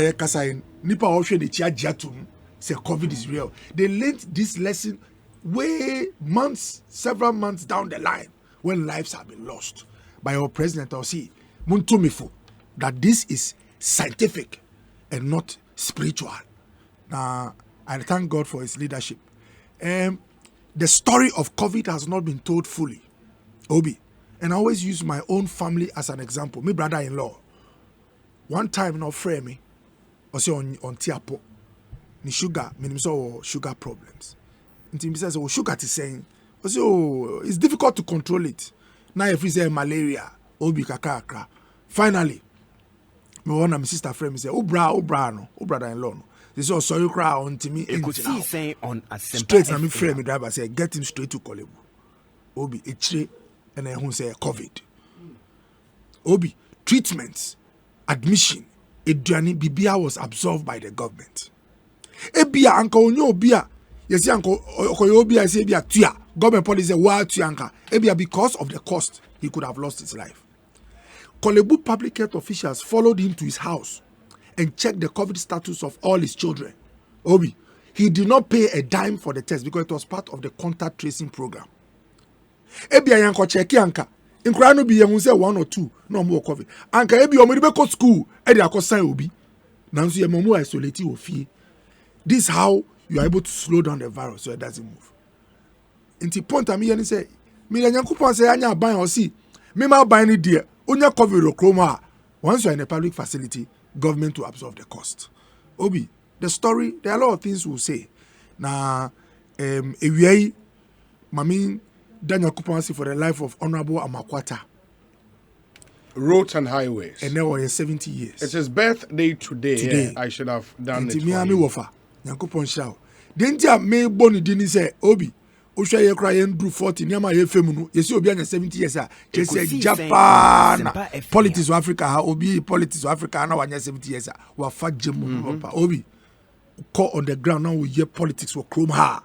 Nipa also the Jatum say COVID is real. They learned this lesson way several months down the line when lives have been lost by our president or see Muntumifu that this is scientific and not spiritual. Now, I thank God for his leadership. The story of COVID has not been told fully. Obi. And I always use my own family as an example. My brother-in-law. One time, no frame me. Also on Tiapo. Ni sugar, sugar problems. And he says, sugar is saying, it's difficult to control it. Now if we say malaria, Obi kakakra. Finally, my sister friend say, brother-in-law no. They say, sorry, cry on to me. Ekosiisen on straight na me frame me driver say, get him straight to Kolebu. Obi, H3, and then who say COVID. Obi, treatments, admission, Eduani Bibia was absorbed by the government. Ebia uncle no bia. Yes, uncle Okoyobia say bia tuya. Government policy wa tuyanka. Ebia because of the cost, he could have lost his life. Kolebu public health officials followed him to his house and checked the COVID status of all his children. Obi, he did not pay a dime for the test because it was part of the contact tracing program. Ebia yanko cheki anka. Inkura no bi yehun say 1 or 2 no more COVID. Anka ebi omo be go school e dey akosan obi. Nanso ye momu isolate ofie. This is how you are able to slow down the virus so it doesn't move. Inti point am here say me Nyankopon say anya ban o see. Me ma ban ni de Onya COVID chroma. Once you are in a public facility, government will absorb the cost. Obi, the story, there are a lot of things we'll say. Now, Ewiei, Mami, Daniel Kupansi for the life of Honorable Amakwata. Roads and highways. And now we're 70 years. It's his birthday today. Yeah, I should have done it. Miami Wofa, Yankupon Shao. Didn't you may Bonnie didn't say, Obi, Usha ye cry and drew 40, Yama ye femunu, yes, you'll be 70 years. Just say Japan, politics of Africa, Obi, politics of Africa, now 70 years. We're fat Jim, Obi. Call on the ground now, we hear politics for Chrome Ha.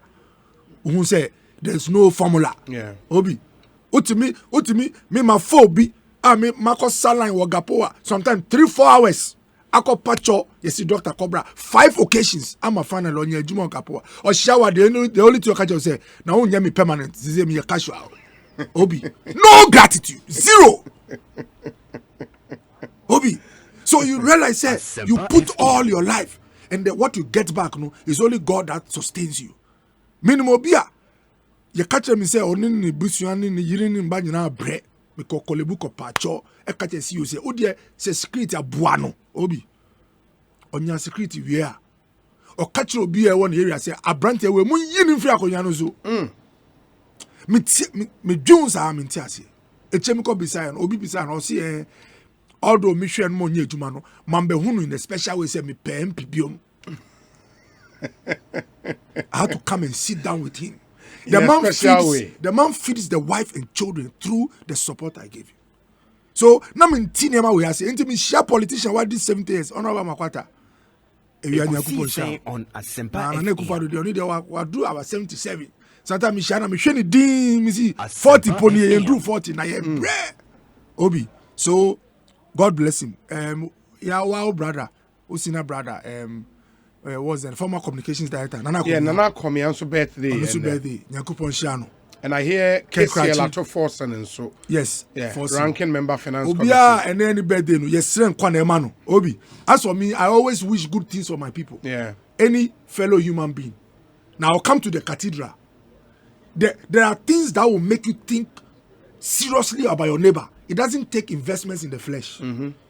Who say there's no formula. Yeah. Obi, Utimi, me my phobia. Me Marcos Saline Wagapoa, sometimes 3-4 hours. Ako Pacho, you see Dr. Cobra, 5 occasions. I'm a final on your Jumon Kapoa. Or shower, the only two occasions say, now only me permanent, this is me a casual. Obi, no gratitude, 0. Obi, so you realize that you put all your life, and what you get back no is only God that sustains you. Minimum beer, you catch me say, only Busuani, Yirin, Banyana, bread. Because kolebuko pacho ekache si you say odie se security abuano obi onya security wia o catch obi e won area say abrante we mun yini mfiri akonya no so me dwun sa me ntiase echemi ko bisa no obi bisa no say although me hwe no mo nya adwuma no mambe hunu in a special way say me pem pibiom I had to come and sit down with him. The man feeds the wife and children through the support I gave you. So now in Tinema we are saying me share politician what this 70 years Honorable Makwata. Ekosiisen on Asempa FM. We do our 77. Sometimes me share me sheni din me see 40 pony and do 40 na ye Obi. So God bless him. Yeah, wow brother, Usina brother. Was the former communications director Nana Komi also birthday. Nyankopon Shiano. And I hear KCL Lato Forson and so. Yes, yeah, ranking member finance committee. And any birthday no yes Kwane Obi. As for me, I always wish good things for my people. Yeah. Any fellow human being. Now I'll come to the cathedral. There are things that will make you think seriously about your neighbor. It doesn't take investments in the flesh.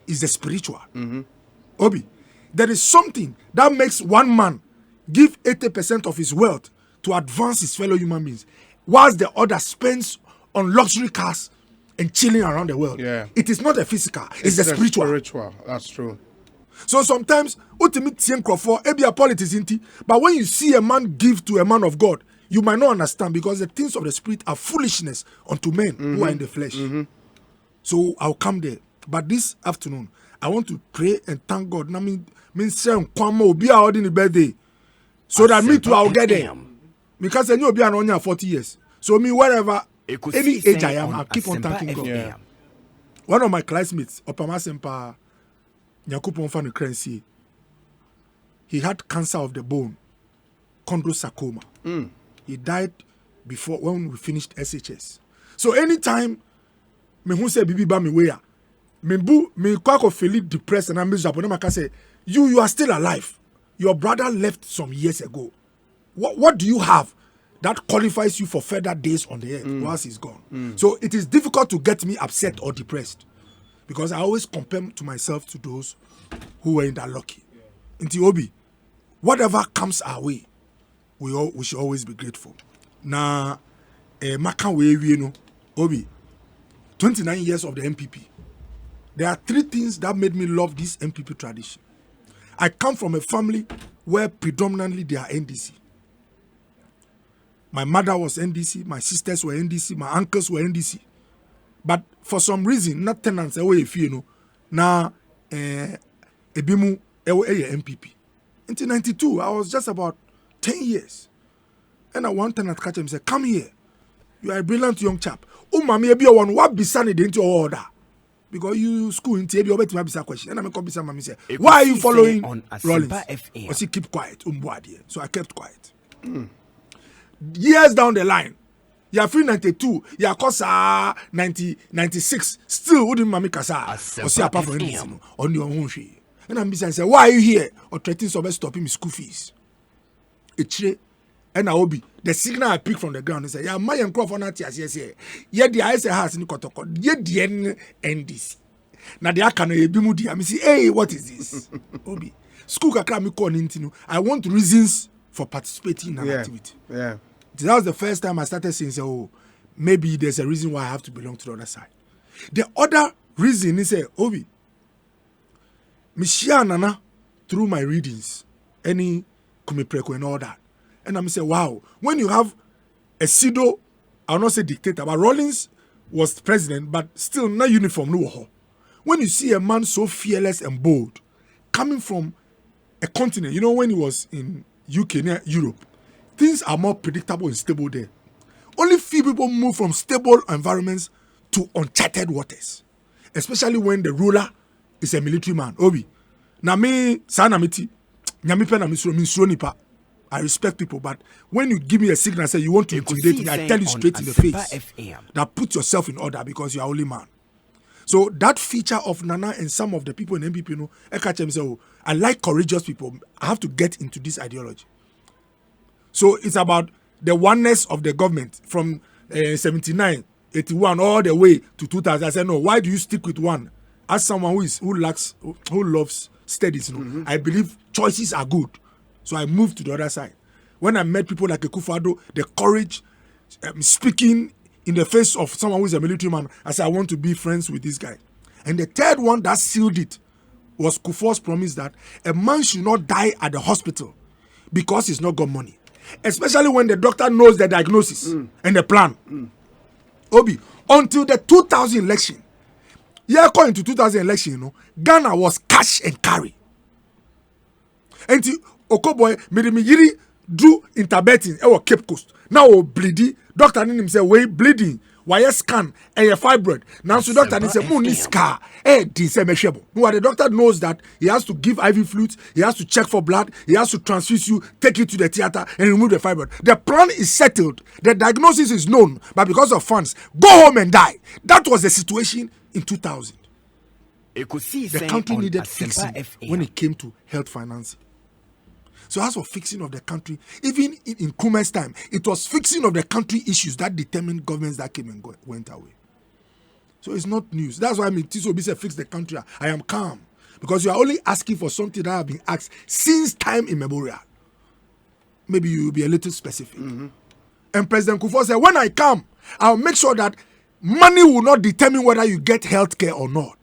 It's the spiritual. Obi. There is something that makes one man give 80% of his wealth to advance his fellow human beings, whilst the other spends on luxury cars and chilling around the world. Yeah. It is not a physical, it's the spiritual. That's true. So sometimes, but when you see a man give to a man of God, you might not understand because the things of the spirit are foolishness unto men who are in the flesh. So I'll come there. But this afternoon, I want to pray and thank God. I mean, be our birthday, so that me too I'll get there. Because I know be an 40 years. So me wherever any age I am, I keep on thanking God. Yeah. One of my classmates, Opama Sempa, Nyakupon Fanu Krensi, he had cancer of the bone, chondrosarcoma. He died before when we finished SHS. So anytime me who say bibi ba me weya, me kwako feel depressed and I'm miserable. I say you are still alive. Your brother left some years ago. What do you have that qualifies you for further days on the earth once he's gone? So it is difficult to get me upset or depressed because I always compare to myself to those who were in that lucky. Inti Obi, whatever comes our way, we should always be grateful. Now, Makan we know, Obi, 29 years of the MPP. There are 3 things that made me love this MPP tradition. I come from a family where predominantly they are NDC. My mother was NDC, my sisters were NDC, my uncles were NDC. But for some reason, not tenants away if you know, now Ebimu MPP. Until 92, I was just about 10 years. And I one tenant catch him and said, come here. You are a brilliant young chap. Mami ebi one what besani the into order. Because you school in Tebi, you bet me question. And I'm going to mami say, why are you following Rollins? Or she keep quiet. So I kept quiet. Years down the line, you are free 92, you are kosa 96. Still, wouldn't mami kasa? Or see apart from this on your own she. And I'm saying, why are you here? Or threatening to stop him school fees. It's and I will be the signal I pick from the ground and say, yeah, my and crop on that, yes, yeah, the eyes has in Kotoko, yet the end this. Now the Akano Bimudi, I say, hey, what is this? Obi. School Kakrami call into I want reasons for participating in an activity. Yeah. That was the first time I started saying, oh, maybe there's a reason why I have to belong to the other side. The other reason is, Obi, Mishia Nana, through my readings, any Kumipreko and all that. And I'm saying, wow, when you have a pseudo, I'll not say dictator, but Rawlings was president, but still not uniform. No. When you see a man so fearless and bold, coming from a continent, you know, when he was in UK, near Europe, things are more predictable and stable there. Only few people move from stable environments to uncharted waters, especially when the ruler is a military man. Obi, na me sanamiti, nyamipe na misro nipa. I respect people, but when you give me a signal and say you want to intimidate me, I tell you straight in the face that put yourself in order because you are only man. So that feature of Nana and some of the people in MPP, you know, I like courageous people. I have to get into this ideology. So it's about the oneness of the government from 79, 81, all the way to 2000. I said, no, why do you stick with one? As someone who loves studies, you know, I believe choices are good. So I moved to the other side. When I met people like Akufo-Addo, the courage, speaking in the face of someone who is a military man, I said, I want to be friends with this guy. And the third one that sealed it was Kufuor's promise that a man should not die at the hospital because he's not got money. Especially when the doctor knows the diagnosis and the plan. Obi, until the 2000 election, according to 2000 election, you know, Ghana was cash and carry. And Okoboy made me yiri do interbeting or Cape Coast. Now bleeding. Doctor name himself way bleeding. Why scan and your fibroid. Now so doctor name say moon scar. This meshebo. No, the doctor knows that he has to give IV fluids, he has to check for blood, he has to transfuse you, take you to the theater and remove the fibroid. The plan is settled. The diagnosis is known, but because of funds, go home and die. That was the situation in 2000. Ekosiisen the country needed fixing when it came to health financing. So as for fixing of the country, even in Nkrumah's time, it was fixing of the country issues that determined governments that came and went away. So it's not news. That's why Tisobi said fix the country. I am calm. Because you are only asking for something that has been asked since time immemorial. Maybe you will be a little specific. And President Kufuor said, when I come, I'll make sure that money will not determine whether you get health care or not.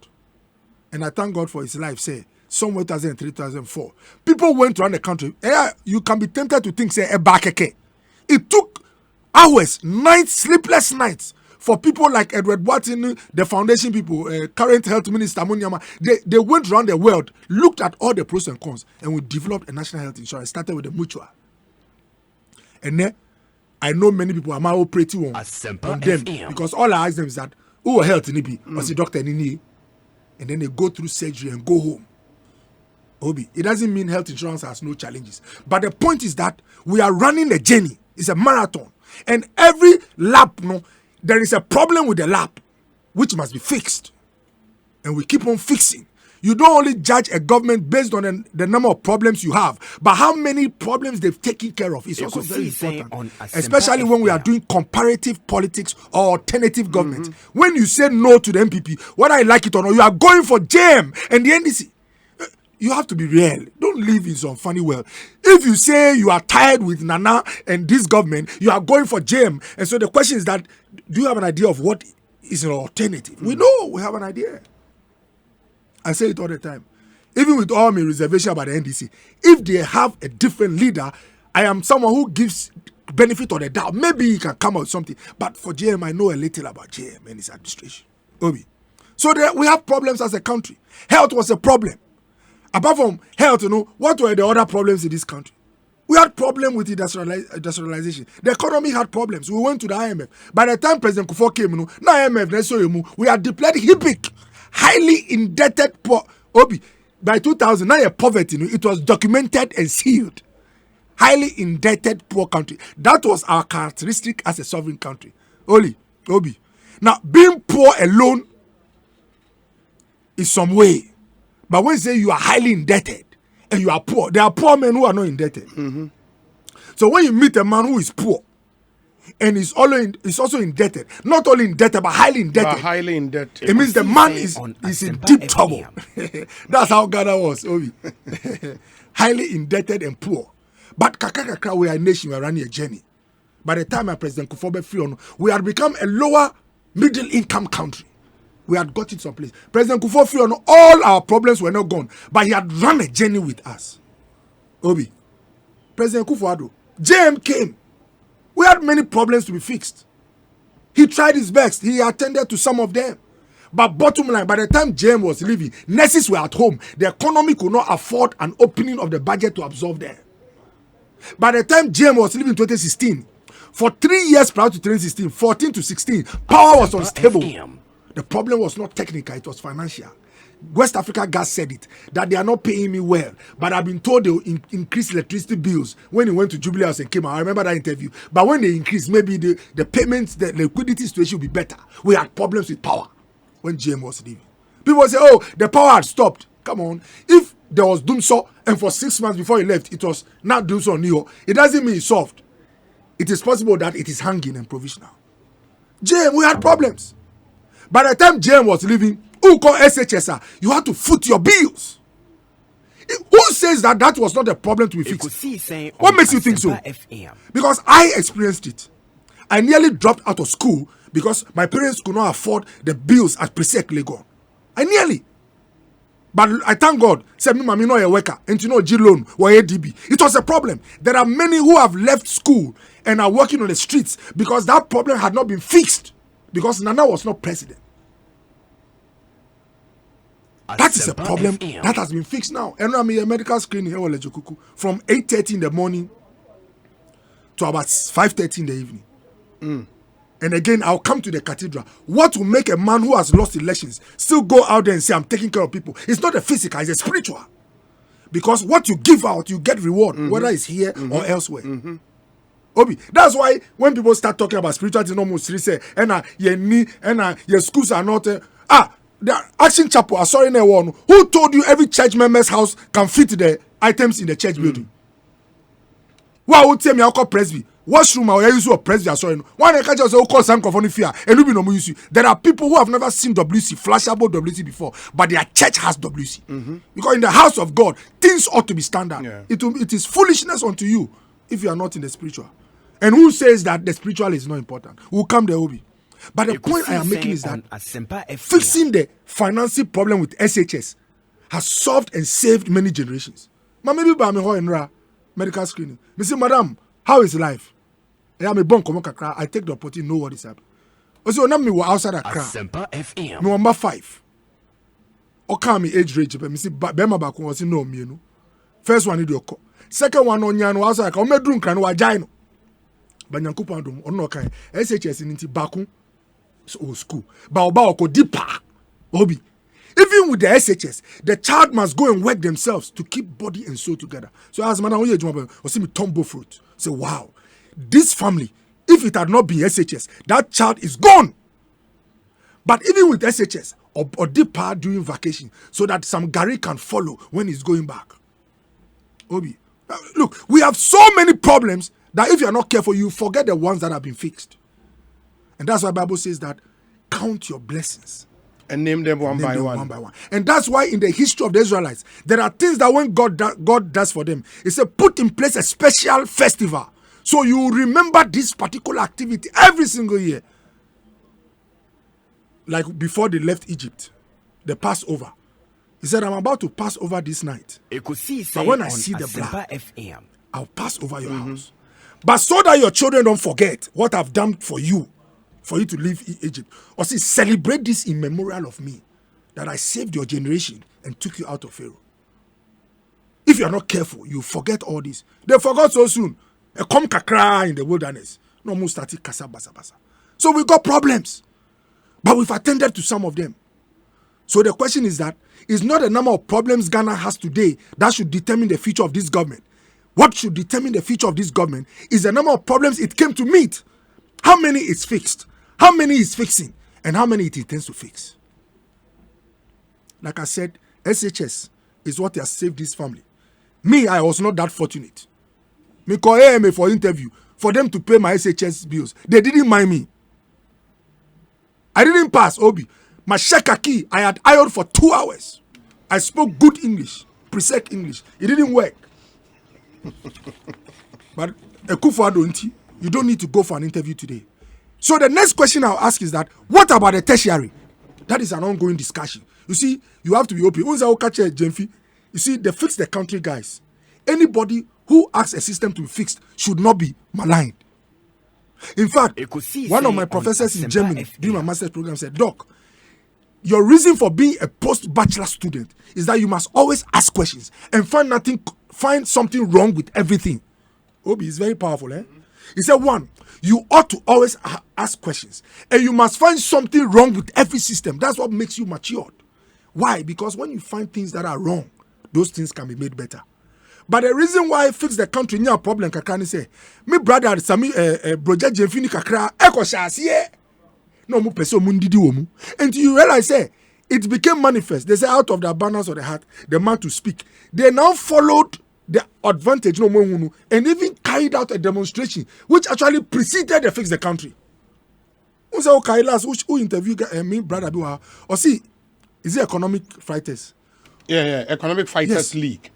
And I thank God for his life, say, somewhere 2003, 2004. People went around the country. You can be tempted to think, say, it took hours, nights, sleepless nights for people like Edward Watson, the foundation people, current health minister, Munyama. They went around the world, looked at all the pros and cons, and we developed a national health insurance. Started with the mutual. And then I know many people are now operating on them because all I ask them is that, who health in it? Was the doctor in it? And then they go through surgery and go home. Obi, it doesn't mean health insurance has no challenges. But the point is that we are running a journey. It's a marathon. And every lap, there is a problem with the lap, which must be fixed. And we keep on fixing. You don't only judge a government based on the number of problems you have, but how many problems they've taken care of is also very important. Especially when we are doing comparative politics or alternative government. When you say no to the MPP, whether I like it or not, you are going for JM and the NDC. You have to be real. Don't live in some funny world. If you say you are tired with Nana and this government, you are going for JM. And so the question is that, do you have an idea of what is an alternative? We know we have an idea. I say it all the time. Even with all my reservation about the NDC, if they have a different leader, I am someone who gives benefit of the doubt. Maybe he can come out with something. But for JM, I know a little about JM and his administration. Obi. So we have problems as a country. Health was a problem. Apart from health, what were the other problems in this country? We had problems with industrialization. The economy had problems. We went to the IMF. By the time President Kufuor came, now IMF, we had declared HIPIC, highly indebted poor. Obi, by 2000, now poverty, it was documented and sealed. Highly indebted poor country. That was our characteristic as a sovereign country. Obi. Now, being poor alone is some way. But when you say you are highly indebted and you are poor, there are poor men who are not indebted. So when you meet a man who is poor and is also indebted. Not only indebted, but highly indebted. Highly indebted. It means the man is in deep trouble. That's how Ghana was, Obi. Highly indebted and poor. But kakakakra, we are a nation, we are running a journey. By the time President Kufuor free on, we had become a lower middle income country. We had got it someplace. President Kufuor free on, all our problems were not gone, but he had run a journey with us. Obi, President Kufuor, JM came. We had many problems to be fixed. He tried his best. He attended to some of them. But bottom line, by the time JM was leaving, nurses were at home. The economy could not afford an opening of the budget to absorb them. By the time JM was leaving in 2016, for 3 years prior to 2016, 14 to 16, power was unstable. The problem was not technical, it was financial. West Africa Gas said it, that they are not paying me well, but I've been told they will increase electricity bills when he went to Jubilee House and came out. I remember that interview. But when they increase, maybe the payments, the liquidity situation will be better. We had problems with power when GM was leaving. People say, oh, the power had stopped. Come on. If there was Dumso and for 6 months before he left, it was not Dumso Neo, it doesn't mean it's solved. It is possible that it is hanging and provisional. GM, we had problems. By the time GM was leaving, who called SHSR? You had to foot your bills. Who says that that was not a problem to be fixed? What makes you think so? Because I experienced it. I nearly dropped out of school because my parents could not afford the bills at Presec Legon. I nearly. But I thank God, said me, mommy, no, a worker, and you know, G loan or ADB. It was a problem. There are many who have left school and are working on the streets because that problem had not been fixed because Nana was not president. That is a problem that has been fixed now. And I'm in a medical screening here from 8:30 in the morning to about 5:30 in the evening. And again, I'll come to the cathedral. What will make a man who has lost elections still go out there and say, I'm taking care of people? It's not a physical, it's a spiritual. Because what you give out, you get reward, whether it's here or elsewhere. Obi, that's why when people start talking about spirituality, no more say, your schools are not. The Action Chapel, sorry, one. Who told you every church member's house can fit the items in the church building? Why would tell me I'll call Presby? Washroom or use of Presby? Sorry, one can just call some coffee fear and you no use. There are people who have never seen WC, flashable WC before, but their church has WC. Because in the house of God, things ought to be standard. Yeah. It is foolishness unto you if you are not in the spiritual. And who says that the spiritual is not important? Who come there, Obi? But the point I am making is that fixing the financing problem with SHS has solved and saved many generations. Maybe by me medical screening. Me say, madam, how is life? I am a bon kakra. I take the opportunity to know what is happening. Also, now me were outside Accra. Me number 5. Okay, me age range. Me say, bema back was no me no. First one you call. Second one on yan outside Accra. Me drunk and wajino. But nyankupa ndom ono kan SHS ninti baku. School, but go deeper. Obi, even with the SHS, the child must go and work themselves to keep body and soul together. So as madam, or see me tumble fruit. Say, wow, this family, if it had not been SHS, that child is gone. But even with SHS or deeper during vacation, so that some Gary can follow when he's going back. Obi, look, we have so many problems that if you are not careful, you forget the ones that have been fixed. And that's why the Bible says that count your blessings. And name them one by one. And that's why in the history of the Israelites, there are things that when God does for them, He said, put in place a special festival. So you remember this particular activity every single year. Like before they left Egypt, the Passover. He said, I'm about to pass over this night. But when I see the blood, I'll pass over your house. But so that your children don't forget what I've done for you to leave Egypt. Or see, celebrate this in memorial of me, that I saved your generation and took you out of Pharaoh. If you are not careful, you forget all this. They forgot so soon. A come kakra in the wilderness. No more static kasa basa basa. So we got problems. But we've attended to some of them. So the question is that, it's not the number of problems Ghana has today that should determine the future of this government. What should determine the future of this government is the number of problems it came to meet. How many is fixed? How many is fixing? And how many it intends to fix? Like I said, SHS is what has saved this family. Me, I was not that fortunate. Me call AMA for interview. for them to pay my SHS bills. They didn't mind me. I didn't pass, Obi. My shaka key, I had ironed for 2 hours. I spoke good English, presec English. It didn't work. But you don't need to go for an interview today. So the next question I'll ask is that, what about the tertiary? That is an ongoing discussion. You see, you have to be open. You see, they fix the country, guys. Anybody who asks a system to be fixed should not be maligned. In fact, one of my professors in Germany during my master's program said, Doc, your reason for being a post-bachelor student is that you must always ask questions and find something wrong with everything. Obi is very powerful, eh? He said, one, you ought to always ask questions, and you must find something wrong with every system. That's what makes you matured. Why? Because when you find things that are wrong, those things can be made better. But the reason why I fix the country, no problem, kakani say, me brother Sami Broja Jemfini kakra Ekosiisen. No mu peso mundidi womu. And you realize, say, it became manifest. They say out of the abundance of the heart, the man to speak. They now followed the advantage and even carried out a demonstration which actually preceded the fix the country. Who interviewed me brother or see, is it economic fighters? Yeah, economic fighters league.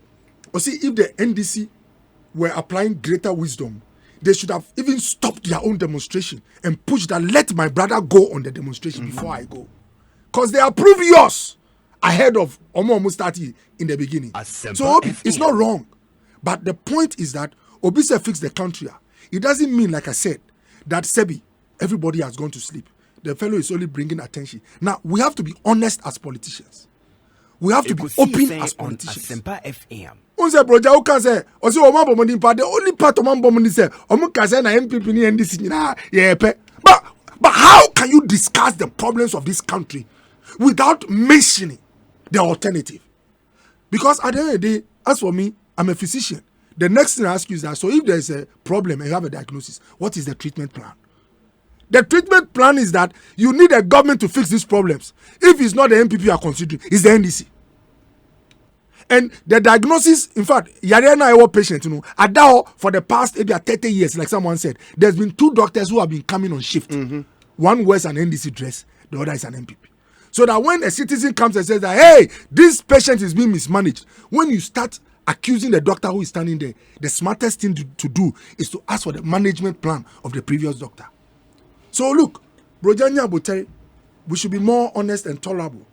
Or see, if the NDC were applying greater wisdom, they should have even stopped their own demonstration and pushed that let my brother go on the demonstration before I go. Because they approve yours ahead of Omo Mustati in the beginning. So it's not wrong. But the point is that Obise fixed the country. It doesn't mean, like I said, that Sebi, everybody has gone to sleep. The fellow is only bringing attention. Now, we have to be honest as politicians. We have to be open as politicians. Unse broja uka say, osi oma bomoni pa the only part of man bomoni say, omu ka say na MPP ni NDC na yepe. But how can you discuss the problems of this country without mentioning the alternative? Because at the end of the day, as for me, I'm a physician. The next thing I ask you is that, so if there's a problem and you have a diagnosis, what is the treatment plan? The treatment plan is that you need a government to fix these problems. If it's not the MPP you are considering, it's the NDC. And the diagnosis, in fact, Yariana Ewa patient, Adao for the past 30 years, like someone said, there's been 2 doctors who have been coming on shift. One wears an NDC dress, the other is an MPP. So that when a citizen comes and says that, hey, this patient is being mismanaged, when you start accusing the doctor who is standing there, the smartest thing to do is to ask for the management plan of the previous doctor. So look, Brojanya Botere, we should be more honest and tolerable.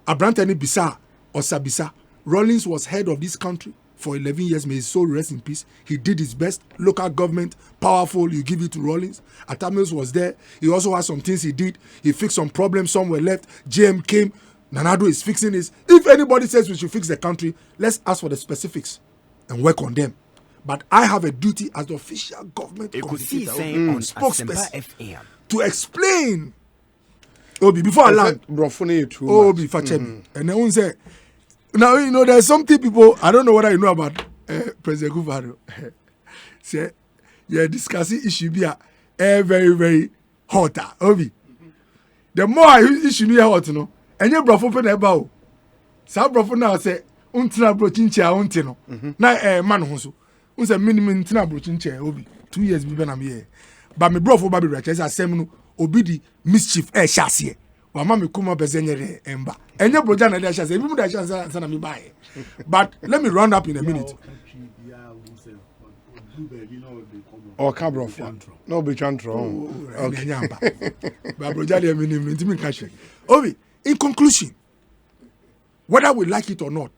Abrantani Bisa or Sabisa, Rawlings was head of this country for 11 years. May his soul rest in peace. He did his best. Local government, powerful, you give it to Rawlings. Atamils was there. He also had some things he did. He fixed some problems, some were left. JM came. Nanado is fixing this. If anybody says we should fix the country, let's ask for the specifics and work on them. But I have a duty as the official government spokesperson to explain. Obi, before I land. Obi, Fachebi. And then say, now, you know, there's something people, I don't know what I know about President Kufado. Say, you're discussing issue be very, very hot. Obi. The more I issue be hot, you know, and you're brofo pen about. Some brofo now say, untina brochincha untino. Na man hoso. Unse minimum tina brochincha, Obi. 2 years be na me here. But me brofo baby right, I say, Obi the mischief chassis. Wama me kuma bezenyere emba. Enye broja na dasha say bimu dasha sana mi buy. But let me round up in a minute. Oh, cabro. No be chantro. Okay. But broja dey me cash. Obi, in conclusion, whether we like it or not,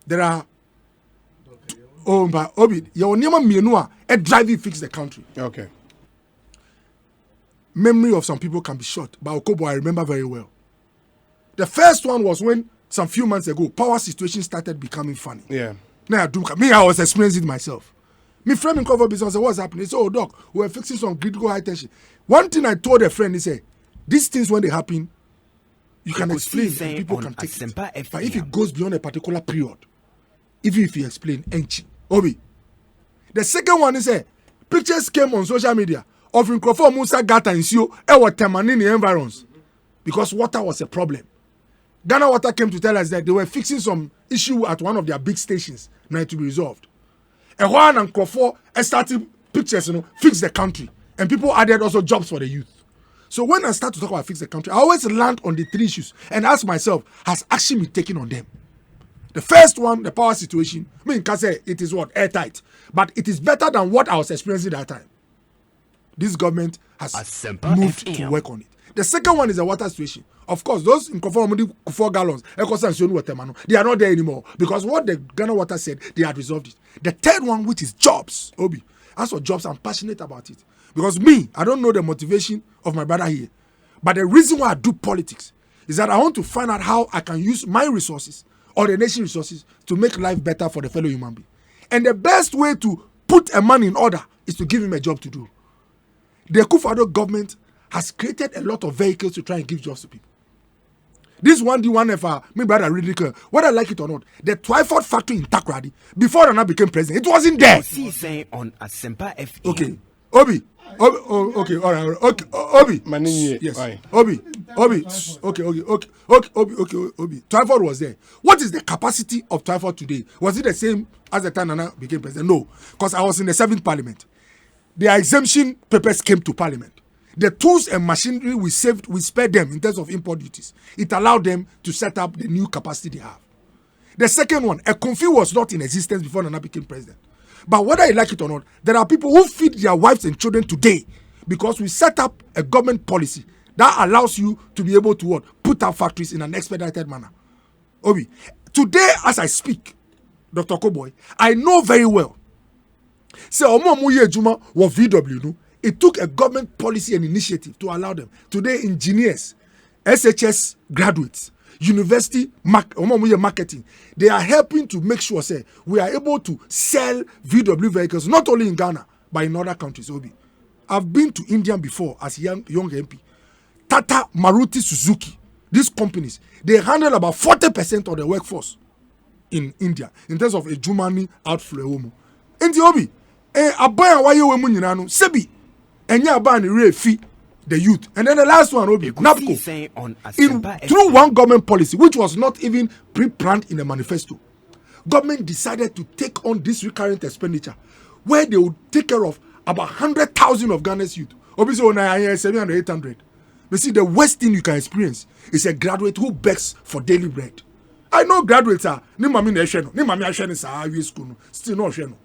there are but Obi, your name mienu a drive fix the country. Okay. Memory of some people can be short, but Okobo, I remember very well. The first one was when some few months ago, power situation started becoming funny. Yeah. Now, I was experiencing it myself. Me framing cover business, what's happening? He said, oh, doc, we're fixing some critical high tension. One thing I told a friend, he said, these things, when they happen, you can explain and people can take it. But if it goes beyond a particular period, even if you explain, Obi. The second one is, pictures came on social media of Nkrofo Musa Gata in Sio, in the environs, because water was a problem. Ghana Water came to tell us that they were fixing some issue at one of their big stations, now to be resolved. And Nkrofo started scriptures, fix the country. And people added also jobs for the youth. So when I start to talk about fix the country, I always land on the 3 issues and ask myself, has action been taken on them? The first one, the power situation, can say it is what? Airtight. But it is better than what I was experiencing that time. This government has moved to work on it. The second one is the water situation. Of course, those in conformity 4 gallons, they are not there anymore. Because what the Ghana Water said, they had resolved it. The third one, which is jobs, Obi. As for jobs, I'm passionate about it. Because me, I don't know the motivation of my brother here. But the reason why I do politics is that I want to find out how I can use my resources or the nation's resources to make life better for the fellow human being. And the best way to put a man in order is to give him a job to do. The Akufo-Addo government has created a lot of vehicles to try and give jobs to people. This one if my brother really clear, whether I like it or not, the Twyford factory in Takoradi, before Nana became president, it wasn't there. Ekosiisen on Asempa FM. Okay. Obi, okay, all right, okay, Obi. Yes. Obi. Okay. Obi. Twyford was there. What is the capacity of Twyford today? Was it the same as the time Nana became president? No, because I was in the 7th parliament. The exemption papers came to parliament. The tools and machinery we spared them in terms of import duties. It allowed them to set up the new capacity they have. The second one, a conflict was not in existence before Nana became president. But whether you like it or not, there are people who feed their wives and children today because we set up a government policy that allows you to be able to what? Put up factories in an expedited manner. Obi, today as I speak, Dr. Koboy, I know very well. Say, Juma was VW, no? It took a government policy and initiative to allow them. Today, engineers, SHS graduates, university marketing, they are helping to make sure say we are able to sell VW vehicles not only in Ghana but in other countries. Obi, I've been to India before as young MP. Tata, Maruti, Suzuki, these companies, they handle about 40% of the workforce in India in terms of a Jumani outflow. In the Obi, abaya waye we munyina sebi enya abani refi the youth. And then the last one, Obi, NAPCO, through one government policy, which was not even pre-planned in the manifesto, government decided to take on this recurrent expenditure, where they would take care of about 100,000 of Ghana's youth. Obi, so 700, 800. But see, the worst thing you can experience is a graduate who begs for daily bread. I know graduates are, ni mami asheno sa school, still no asheno.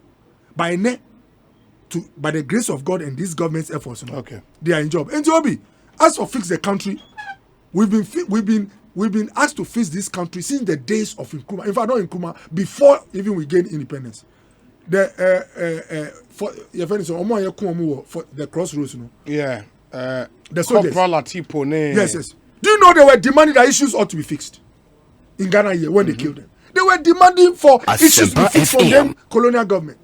By the grace of God and this government's efforts, okay, they are in job. And Obi, as for fix the country, we've been asked to fix this country since the days of Nkrumah. In fact, not Nkrumah, before even we gained independence. For the crossroads, Yeah. The soldiers. Yes. Do you know they were demanding that issues ought to be fixed in Ghana here when they killed them? They were demanding for issues to be fixed from them colonial government.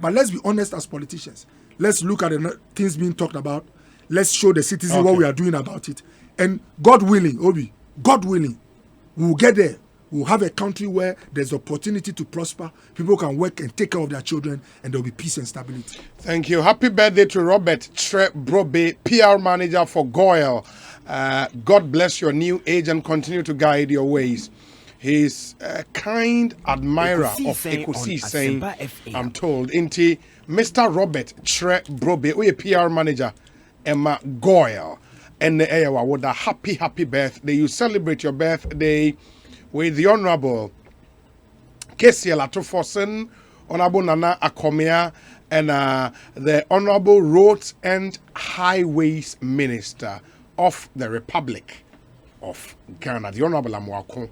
But let's be honest as politicians. Let's look at the things being talked about. Let's show the citizens what we are doing about it. And God willing, Obi, God willing, we'll get there. We'll have a country where there's opportunity to prosper. People can work and take care of their children, and there'll be peace and stability. Thank you. Happy birthday to Robert Brobe, PR manager for Goyle. God bless your new age and continue to guide your ways. He's a kind admirer of Ekosiisen, I'm told. Inti Mr. Robert Brobe, we a PR manager, Emma Goyle, and the Eyawa with a happy birthday. You celebrate your birthday with the Honorable Kesiel Atofosen, Honorable Nana Akomia, and the Honorable Roads and Highways Minister of the Republic of Ghana, the Honorable Amuakon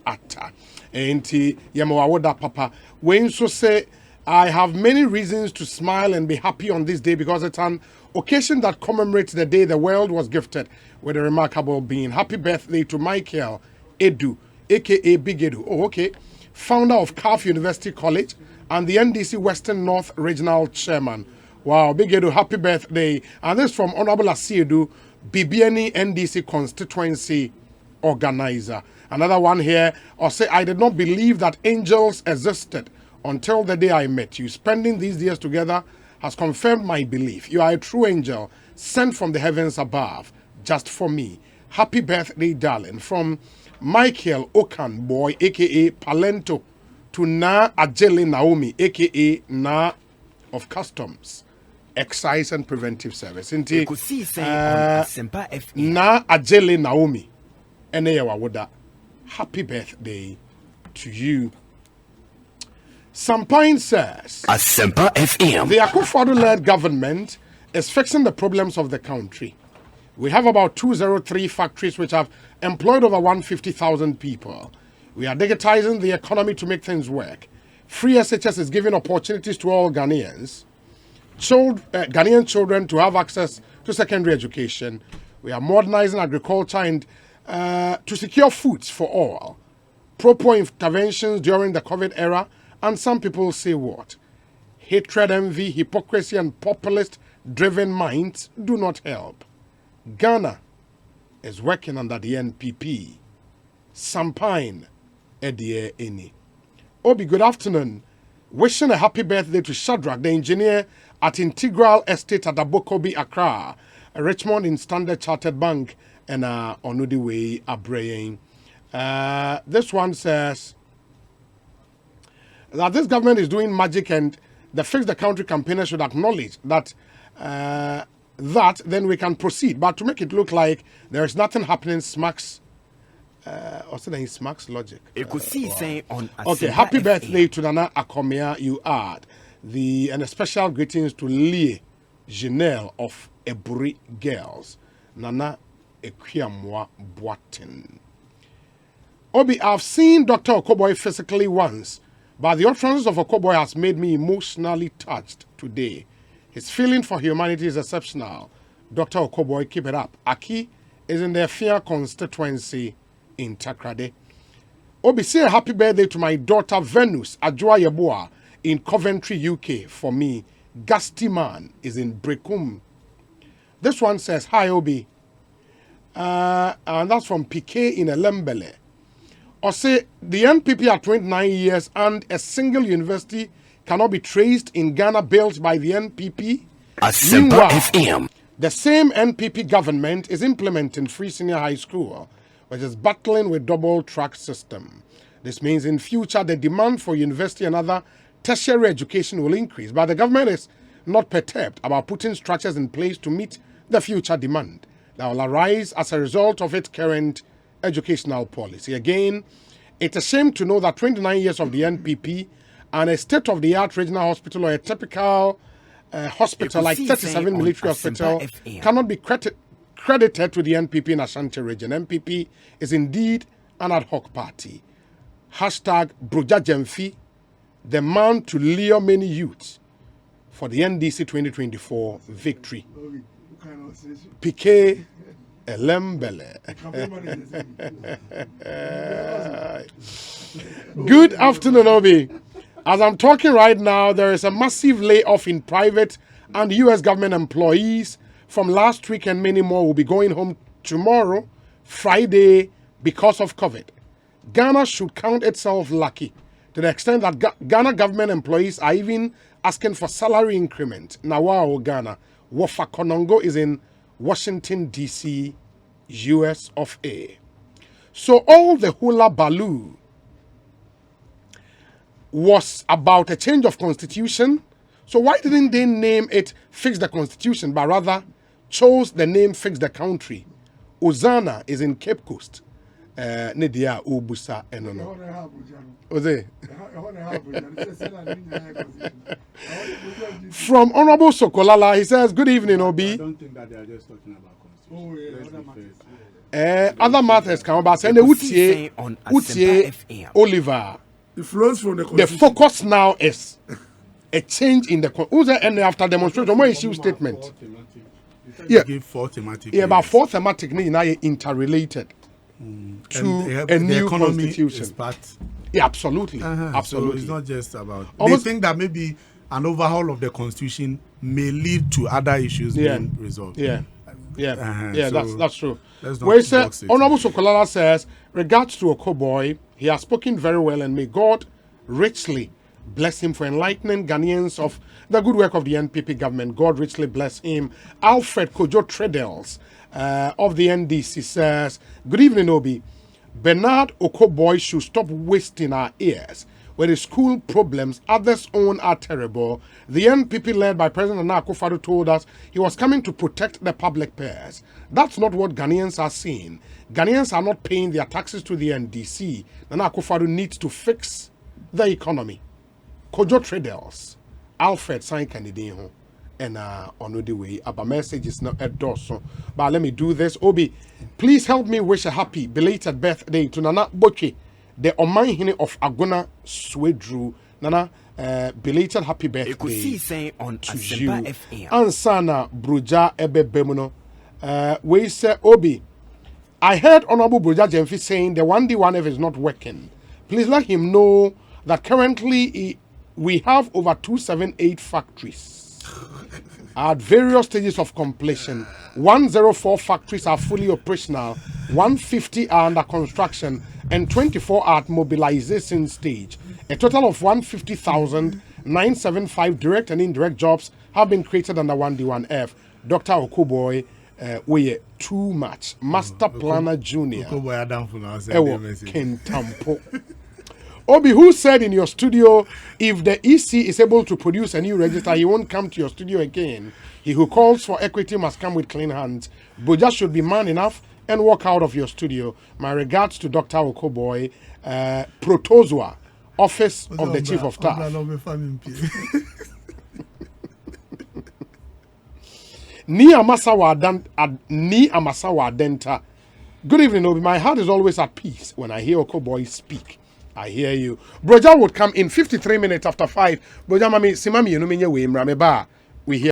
Atta. Enti Yamawawoda Papa. When so say, I have many reasons to smile and be happy on this day because it's an occasion that commemorates the day the world was gifted with a remarkable being. Happy birthday to Michael Edu, aka Big Edu. Oh, okay. Founder of CAF University College and the NDC Western North Regional Chairman. Wow, Big Edu, happy birthday. And this from Honorable Asiedu, BBNE NDC Constituency Organizer. Another one here, or say, I did not believe that angels existed until the day I met you. Spending these years together has confirmed my belief. You are a true angel sent from the heavens above, just for me. Happy birthday, darling. From Michael Okan Boy, aka Palento, to Na Ajele Naomi, aka Na of Customs, Excise and Preventive Service. Ekosiisen on Asempa FM. Na Ajele Naomi, Eneyawa Woda. Happy birthday to you. Sampine says, Asempa FM. the Akufo-Addo-led government is fixing the problems of the country. We have about 203 factories which have employed over 150,000 people. We are digitizing the economy to make things work. Free SHS is giving opportunities to all Ghanaians. Ghanaian children to have access to secondary education. We are modernizing agriculture and to secure foods for all. Proper interventions during the COVID era, and some people say what? Hatred, envy, hypocrisy, and populist-driven minds do not help. Ghana is working under the NPP. Sampine Edie Eni. Obi, good afternoon. Wishing a happy birthday to Shadrach, the engineer at Integral Estate at Abokobi, Accra, Richmond in Standard Chartered Bank, and Onudi Way, Abraying. This one says that this government is doing magic, and the Fix the Country campaigners should acknowledge that then we can proceed. But to make it look like there is nothing happening, smacks logic. Ekosiisen on Asempa Okay, happy FM. birthday to Nana Akomea, you add. And a special greetings to Lee Janelle of Eburi Girls. Nana Ekuyamwa Boatin. Obi, I've seen Dr. Okoboy physically once, but the utterances of Okoboy has made me emotionally touched today. His feeling for humanity is exceptional. Dr. Okoboy, keep it up. Aki is in the Efia constituency in Takrade. Obi, say a happy birthday to my daughter Venus Ajua Yeboah in Coventry, UK for me. Gusty Man is in Brekum. This one says, hi Obi. And that's from PK in Elembele. Or say, the NPP are 29 years and a single university cannot be traced in Ghana built by the NPP. Asempa Meanwhile, FM. the same NPP government is implementing free senior high school, which is battling with double track system. This means in future the demand for university and other tertiary education will increase, but the government is not perturbed about putting structures in place to meet the future demand that will arise as a result of its current educational policy. Again, it's a shame to know that 29 years of the NPP and a state-of-the-art regional hospital or a typical hospital like 37 military hospital cannot be credited to the NPP in Ashanti region. NPP is indeed an ad hoc party. Hashtag Broja Jemfi, the man to lure many youths for the NDC 2024 victory. PK Elembele. Good afternoon, Obi. As I'm talking right now, there is a massive layoff in private and U.S. government employees from last week, and many more will be going home tomorrow, Friday, because of COVID. Ghana should count itself lucky to the extent that Ghana government employees are even asking for salary increment. Nawao, Ghana. Wofa Konongo is in Washington, D.C., U.S. of A. So all the hula baloo was about a change of constitution. So why didn't they name it Fix the Constitution, but rather chose the name Fix the Country? Ozana is in Cape Coast. Nedia Ubusa Enono. Oze. From Honorable Sokolala, he says, good evening, Obi. I don't think that they are just talking about constitution. Other matters come about saying Utie Oliver. It flows from the The constitution. focus now is a change in the and after demonstration, more issue statement. Yeah. Give four thematic. Yeah, about four thematic need now interrelated to a new constitution. Is part. Yeah, absolutely. Absolutely. So it's not just about. Almost, they think that maybe an overhaul of the constitution may lead to other issues being resolved. Yeah. So that's true. Where Honorable Sokolala says, regards to Okoboy, he has spoken very well, and may God richly bless him for enlightening Ghanaians of the good work of the NPP government. God richly bless him. Alfred Kojo Treadles of the NDC says, good evening, Obi. Bernard Okoboy should stop wasting our ears with the school problems others own are terrible. The NPP led by President Nana Akufo-Addo told us he was coming to protect the public purse. That's not what Ghanaians are seeing. Ghanaians are not paying their taxes to the NDC. Nana Akufo-Addo needs to fix the economy. Kojo Traders, Alfred Sain Kennedy, and on the way. Our message is not a dorsal. But let me do this. Obi, please help me wish a happy belated birthday to Nana Bochi, the Omanhene of Agona Swedru. Nana, belated happy birthday Ekosiisen on to Asempa you. FM. Ansana Bruja Ebe Bemuno. We say Obi, I heard Honorable Bruja Jemfi saying the 1D1F is not working. Please let him know that currently we have over 278 factories at various stages of completion. 104 factories are fully operational, 150 are under construction, and 24 are at mobilization stage. A total of 150,975 direct and indirect jobs have been created under 1D1F. Dr. Okuboy, we too much. Master Planner Junior. Ewo Kentampo. Obi, who said in your studio, if the EC is able to produce a new register, he won't come to your studio again. He who calls for equity must come with clean hands. Boja should be man enough and walk out of your studio. My regards to Dr. Okoboy, Protozoa, Office of the Chief of Staff. Ni Amasawa Denta. Good evening, Obi. My heart is always at peace when I hear Okoboy speak. I hear you. Broja would come in 53 minutes after 5. Broja mami simami you know me we hear